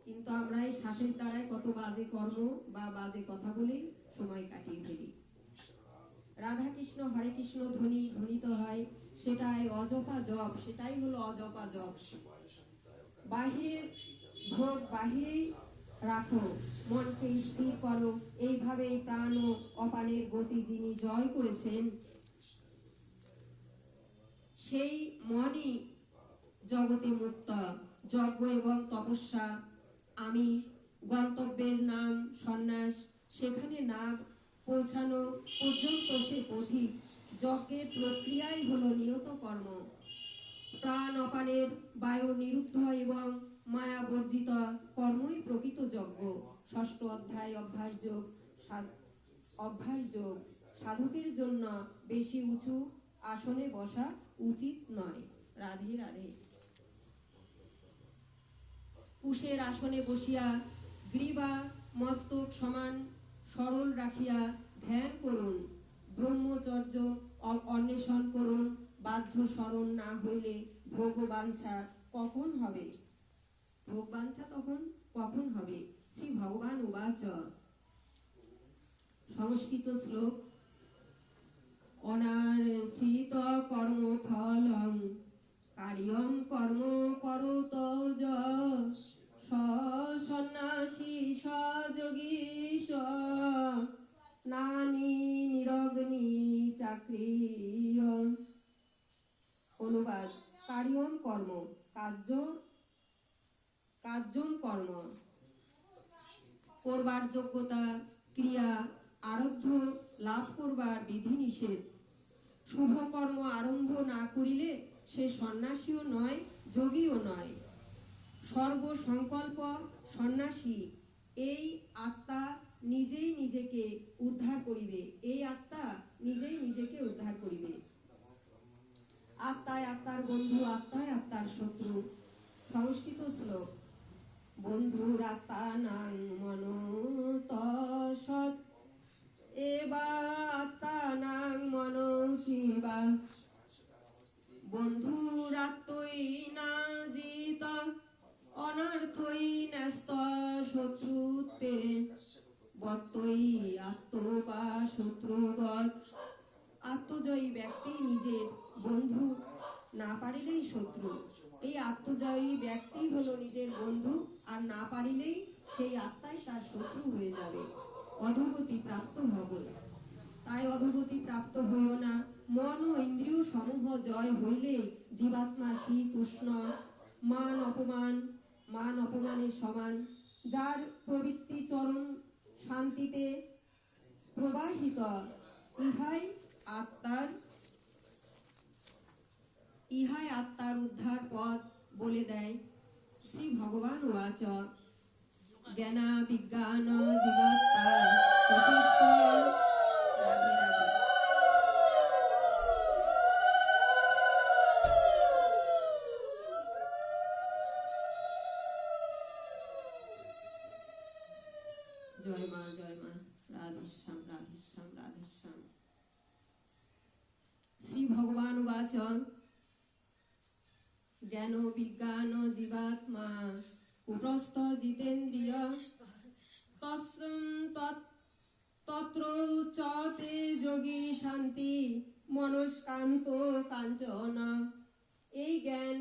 কিন্তু আমরা এই শ্বাসের দ্বারাই কত বাজে কর্ম বা বাজে কথা বলে সময় কাটিয়ে ফেলি। রাধা কৃষ্ণ হরে কৃষ্ণ ধ্বনিত হয়, সেটাই অজপা জপ, সেটাই হলো অজপা জপ। বাহিরের ভোগ বাহিরেই রাখো, মনকে স্থির করো। এইভাবে প্রাণ ও অপানের গতি যিনি জয় করেছেন, সেই মনই জগতে মুক্ত। যজ্ঞ এবং তপস্যা, আমি গন্তব্যের নাম সন্ন্যাস, সেখানে না পৌঁছানো পর্যন্ত সে পথিক। যজ্ঞের প্রক্রিয়াই হলো নিয়ত কর্ম। প্রাণ অপানের বায়ু নিরুদ্ধ এবং মায়া বর্জিত কর্মই প্রকৃত যজ্ঞ। 6ষ্ঠ অধ্যায় অভ্যাস যোগ। সাধকের জন্য বেশি উঁচু আসনে বসা উচিত নয়। রাধে রাধে। কুশের আসনে বসিয়া গ্রীবা মস্তক সমান সরল রাখিয়া ধ্যান করুন। ব্রহ্মচর্য অন্বেষণ করুন। বাহ্য স্মরণ না হইলে ভোগবাঞ্ছা কখন হবে? ভোগবাঞ্ছা তখন কখন হবে? শ্রী ভগবান উবাচ। সংস্কৃত শ্লোক। অনারসিত কর্ম ফলং কার্যং কর্ম করত সন্ন্যাসী সযোগী চ চাকরিয়। অনুবাদ: কার্যম কর্ম, কার্যম কর্ম করবার যোগ্যতা, ক্রিয়া আরব্ধ লাভ করবার বিধিনিষেধ। শুভ কর্ম আরম্ভ না করিলে সে সন্ন্যাসীও নয়, যোগীও নয়। সর্বসংকল্প সন্ন্যাসী। এই আত্মা নিজেই নিজেকে উদ্ধার করিবে, এই আত্মা নিজেই নিজেকে উদ্ধার করিবে। আত্মায় আত্মার বন্ধু, আত্মায় আত্মার শত্রু। সংস্কৃত শ্লোক: বন্ধুর আত্মা নাং মনোতসৎ এবা আত্মা নাং মনোশিবা। বন্ধুর আত্মই না জিত অনর্থই ন্যস্ত শত্রুতে বস্তই আত্মবা শত্রুবৎ। আত্মজয়ী ব্যক্তি নিজের বন্ধু, না পারিলেই শত্রু। এই আত্মজয়ী ব্যক্তি হলো নিজের বন্ধু, আর না পারিলেই সেই আত্মাই তার শত্রু হয়ে যাবে। অধোগতি প্রাপ্ত হব। তাই অধোগতি প্রাপ্ত হইও না। মন ও ইন্দ্রিয় সমূহ জয় হইলে জীবাত্মা শীত উষ্ণ, মান অপমানের সমান। যার প্রবৃত্তি চরম শান্তিতে প্রবাহিত, ইহাই আত্মার উদ্ধার পথ বলে দেয়। শ্রী ভগবান উবাচ: জ্ঞানা বিজ্ঞান জীবাত্মা কূটস্থ। রাধে রাধে। জয় মা, জয় মা। রাধেশ্যাম, রাধেশ্যাম, রাধেশ্যাম। শ্রী ভগবান উবাচ: জ্ঞান বিজ্ঞান জীবাত্মা কূটস্থ জিতেন্দ্রিয় তত্র চ তে যোগী শান্তি মনস্কান্ত কাঞ্চন। এই জ্ঞান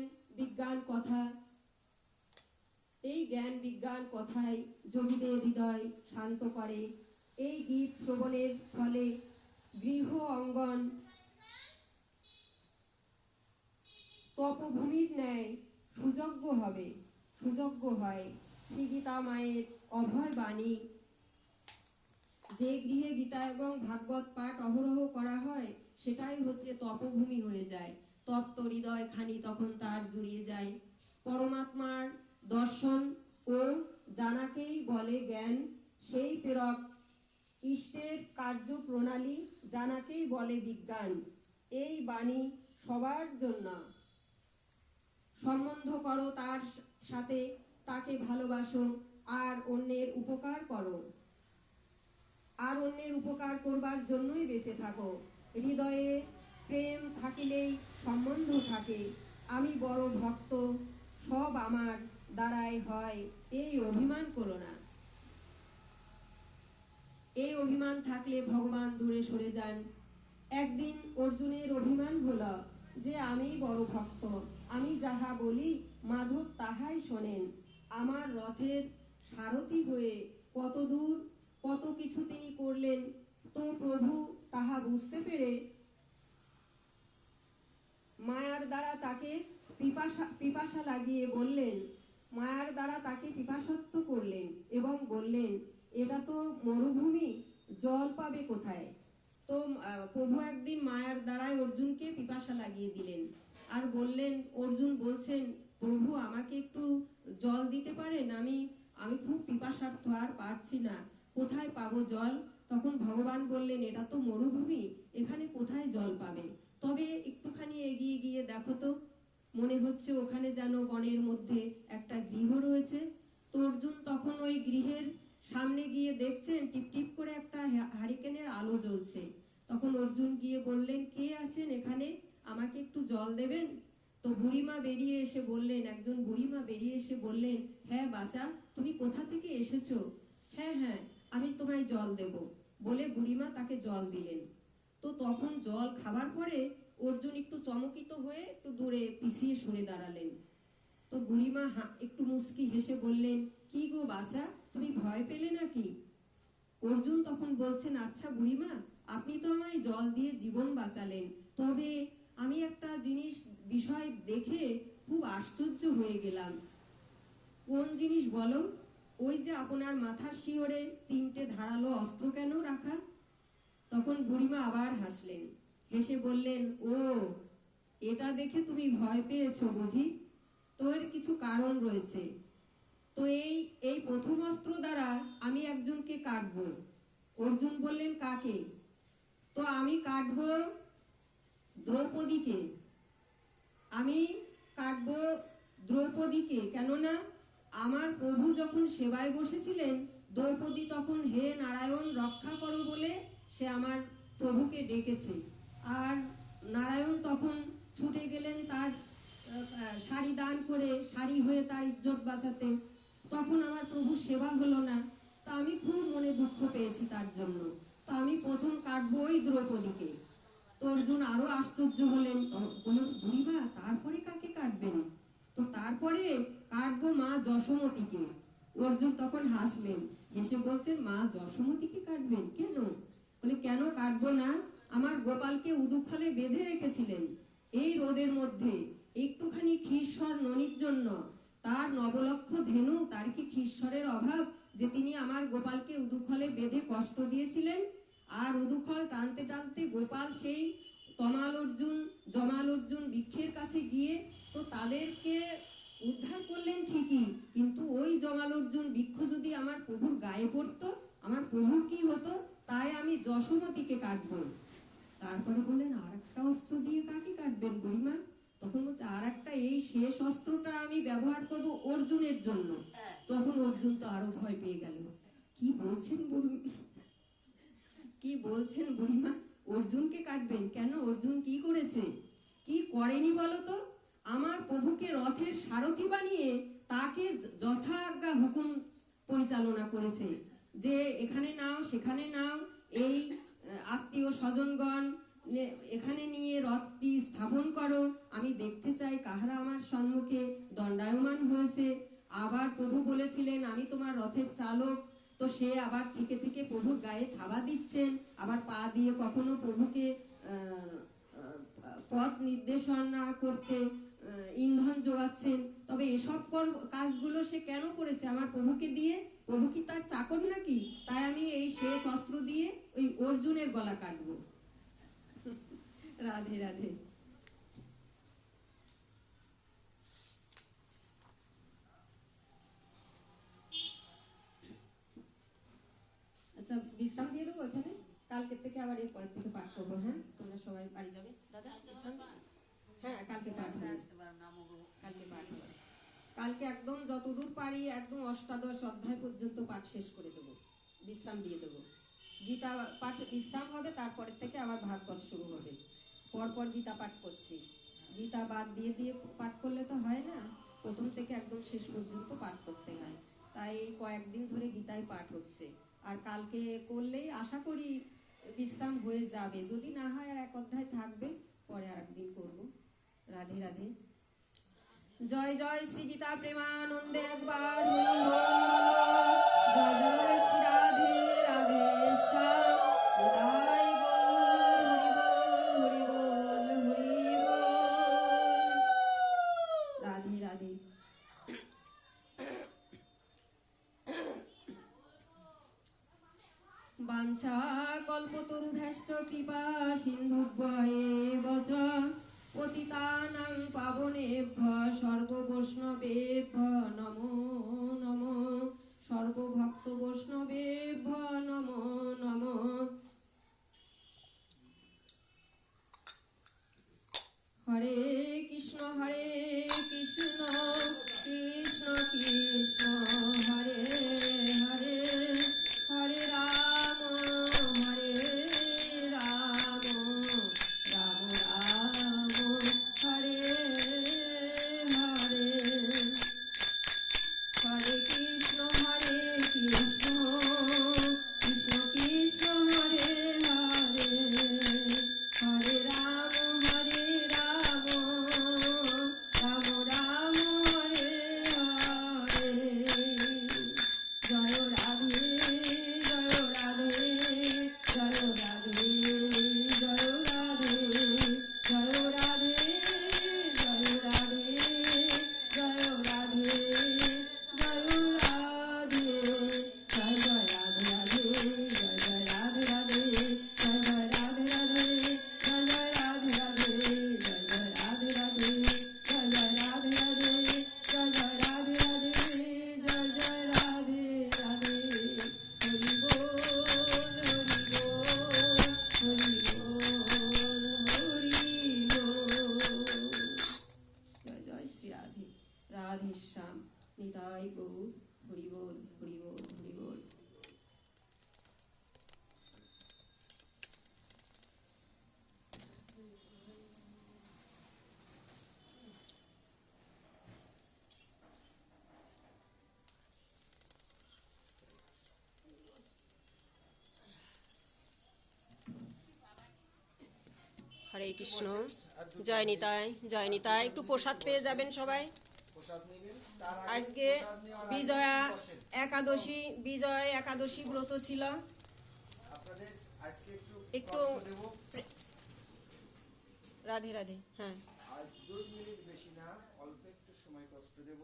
বিজ্ঞান কথায় যোগীদের হৃদয় শান্ত করে। এই গীত শ্রবণের ফলে গৃহ অঙ্গন তপভূমির ন্যায় সুযোগ্য হয়। শ্রী গীতা মায়ের অভয় বাণী। যে গৃহে গীতা এবং ভাগবত পাঠ অহরহ করা হয়, সেটাই হচ্ছে তপভূমি হয়ে যায়। তপ্ত হৃদয় খানি তখন তার জুড়িয়ে যায়। পরমাত্মার দর্শন ও জানাকেই বলে জ্ঞান। সেই প্রেরক ইষ্টের কার্য প্রণালী জানাকেই বলে বিজ্ঞান। এই বাণী সবার জন্য। সম্বন্ধ করো তার সাথে, তাকে ভালোবাসো, আর অন্যের উপকার করো। আর অন্যের উপকার করবার জন্যই বেঁচে থাকো। হৃদয়ে প্রেম থাকিলেই সম্বন্ধ থাকে। আমি বড় ভক্ত, সব আমার দ্বারাই হয়, এই অভিমান করো না। এই অভিমান থাকলে ভগবান দূরে সরে যান। একদিন অর্জুনের অভিমান হলো যে আমি বড় ভক্ত, আমি যাহা বলি মাধব তাহাই শোনেন। আমার রথের সারথি হয়ে কত দূর কত কিছু তিনি করলেন, তো প্রভু তাহা বুঝতে পেরে মায়ার দ্বারা তাকে পিপাসা লাগিয়ে বললেন, মায়ার দ্বারা তাকে পিপাসত্ব করলেন এবং বললেন, এটা তো মরুভূমি, জল পাবে কোথায়? তো প্রভু একদিন মায়ার দ্বারাই অর্জুনকে পিপাসা লাগিয়ে দিলেন, আর বললেন, অর্জুন বলছেন, প্রভু আমাকে একটু জল দিতে পারেন, আমি খুব পিপাসার্থ, আর পারছি না, কোথায় পাবো জল? তখন ভগবান বললেন, এটা তো মরুভূমি, এখানে কোথায় জল পাবে? তবে একটুখানি এগিয়ে গিয়ে দেখো তো, মনে হচ্ছে ওখানে যেন বনের মধ্যে একটা গৃহ রয়েছে। তো অর্জুন তখন ওই গৃহের সামনে গিয়ে দেখছেন টিপটিপ করে একটা হারিকেনের আলো জ্বলছে। তখন অর্জুন গিয়ে বললেন, কে আছেন এখানে, আমাকে একটু জল দেবেন? তো বুড়িমা বেরিয়ে এসে বললেন, একজন বুড়িমা বেরিয়ে এসে বললেন, হ্যাঁ বাছা, তুমি কোথা থেকে এসেছো? হ্যাঁ হ্যাঁ, আমি তোমায় জল দেব বলে বুড়িমা তাকে জল দিলেন। তো তখন জল খাবার পরে অর্জুন একটু চমকিত হয়ে একটু দূরে পিছিয়ে সরে দাঁড়ালেন। তো বুড়িমা একটু মুচকি হেসে বললেন, কি গো বাছা, তুমি ভয় পেলে নাকি? অর্জুন তখন বলছেন, আচ্ছা বুড়িমা, আপনি তো আমায় জল দিয়ে জীবন বাঁচালেন, তবে আমি একটা বিষয় দেখে খুব আশ্চর্য হয়ে গেলাম। কোন জিনিস বলো? ওই যে আপনার মাথার শিওরে 3টে ধারালো অস্ত্র কেন রাখা? তখন বুড়িমা আবার হাসলেন, হেসে বললেন, ও, এটা দেখে তুমি ভয় পেয়েছো বুঝি? তো এর কিছু কারণ রয়েছে। তো এই প্রথম অস্ত্র দ্বারা আমি একজনকে কাটবো। অর্জুন বললেন, কাকে? তো আমি কাটবো দ্রৌপদীকে। আমি কাটবো দ্রৌপদীকে, কেননা আমার প্রভু যখন সেবায় বসেছিলেন, দ্রৌপদী তখন হে নারায়ণ রক্ষা করো বলে সে আমার প্রভুকে ডেকেছে। আর নারায়ণ তখন ছুটে গেলেন তার শাড়ি দান করে, শাড়ি হয়ে তার ইজ্জত বাঁচাতে। তখন আমার প্রভুর সেবা হলো না। তা আমি খুব মনে দুঃখ পেয়েছি তার জন্য। তা আমি প্রথম কাটবো ওই দ্রৌপদীকে। তো অর্জুন আরো আশ্চর্য হলেন, বুড়িমা তারপরে কাকে কাটবেন? তো তারপরে কাটবো মা যশোমতীকে। অর্জুন তখন হাসলেন, হেসে বলছেন, মা যশোমতীকে কাটবেন কেন? বলে, কেন কাটবো না? আমার গোপালকে উদুখালে বেঁধে রেখেছিলেন এই রোদের মধ্যে একটুখানি ক্ষীরস্বর ননির জন্য। তার 9 লক্ষ ধেনু, তার কি ক্ষীরস্বরের অভাব যে তিনি আমার গোপালকে উদুখলে বেঁধে কষ্ট দিয়েছিলেন? আর উদুখল টানতে টানতে গোপাল সেই জমাল অর্জুন বৃক্ষের কাছে গিয়ে তো তাদেরকে উদ্ধার করলেন ঠিকই, কিন্তু ওই জমাল অর্জুন বৃক্ষ যদি আমার প্রভুর গায়ে পড়তো, আমার প্রভুর কি হতো? তাই আমি যশোমতীকে কাটবো। তারপরে বললেন, আর একটা অস্ত্র দিয়ে কাকে কাটবেন বুড়িমা? তখন বলছে, আর একটা, এই শেষ অস্ত্রটা আমি ব্যবহার করব অর্জুনের জন্য। তখন অর্জুন তো আরো ভয় পেয়ে গেল। কি বলছেন বুড়িমা? অর্জুনকে কাটবেন কেন? অর্জুন কি করেছে? কি করেনি বলো তো? আমার প্রভুকে রথের সারথি বানিয়ে তাকে যথা আজ্ঞা হুকুম পরিচালনা করেছে, যে এখানে নাও সেখানে নাও, এই আত্মীয় স্বজনগণ এখানে নিয়ে রথটি স্থাপন করো, আমি দেখতে চাই কাহারা আমার সম্মুখে দণ্ডায়মান হয়েছে। আবার প্রভু বলেছিলেন, আমি তোমার রথের চালক। তো সে আবার থেকে থেকে প্রভুর গায়ে থাবা দিচ্ছেন, আবার পা দিয়ে কখনো প্রভুকে পথ নির্দেশনা করতে ইন্ধন যোগাচ্ছেন। তবে এসব কাজগুলো সে কেন করেছে আমার প্রভুকে দিয়ে? প্রভু কি তার চাকর নাকি? তাই আমি এই শেষ অস্ত্র দিয়ে ওই অর্জুনের গলা কাটবো। রাধে রাধে। আচ্ছা, বিশ্রাম দিয়ে দেবো এখানে। কালকে থেকে আবার এর পরের থেকে পাঠ করবো। হ্যাঁ, তোমরা সবাই বাড়ি যাবে। দাদা বিশ্রাম? হ্যাঁ, কালকে পাঠ হবে। কালকে পাঠ হবে। কালকে একদম যতদূর পারি একদম অষ্টাদশ অধ্যায় পর্যন্ত পাঠ শেষ করে দেবো, বিশ্রাম দিয়ে দেবো। গীতা পাঠ বিশ্রাম হবে, তারপরের থেকে আবার ভাগবত শুরু হবে। পরপর গীতা পাঠ করছি। গীতা বাদ দিয়ে দিয়ে পাঠ করলে তো হয় না, প্রথম থেকে একদম শেষ পর্যন্ত পাঠ করতে হয়। তাই কয়েকদিন ধরে গীতায় পাঠ হচ্ছে। আর কালকে করলেই আশা করি বিশ্রাম হয়ে যাবে। যদি না হয় আর 1 অধ্যায় থাকবে, পরে আর একদিন করবো। রাধে রাধে। জয় জয় শ্রী গীতা প্রেমানন্দে একবার হরি বল বলো। জয় জয় শ্রী রাধে রাধে শ্যাম নিতাই গৌর হরি বল হরি বল। রাধে রাধে। বাঞ্ছা কল্পতরুভ্যশ্চ কৃপা সিন্ধুভ্যেব চ পতিতানাং পাবনেভ্যো সর্ববৈষ্ণবেভ্যো নমো নমো। সর্বভক্ত বৈষ্ণবেভ্যো নমো নমো। হরে কৃষ্ণ কৃষ্ণ কৃষ্ণ হরে হরে, হরে রাম রাম রাম হরে হরে। হরে কৃষ্ণ কৃষ্ণ হরে কৃষ্ণ। জয় নিতাই, জয় নিতাই। একটু প্রসাদ পেয়ে যাবেন সবাই।
প্রসাদ নেবেন তার আগে
আজকে
প্রসাদ নেওয়ার আগে
বিজয়া
বসেন।
একাদশী, বিজয় একাদশী ব্রত ছিল।
আপনাদের আজকে একটু
একটু
কষ্ট দেব।
রাধে রাধে। হ্যাঁ,
আজ 2 মিনিট বেশি না, অল্প একটু সময় কষ্ট দেব।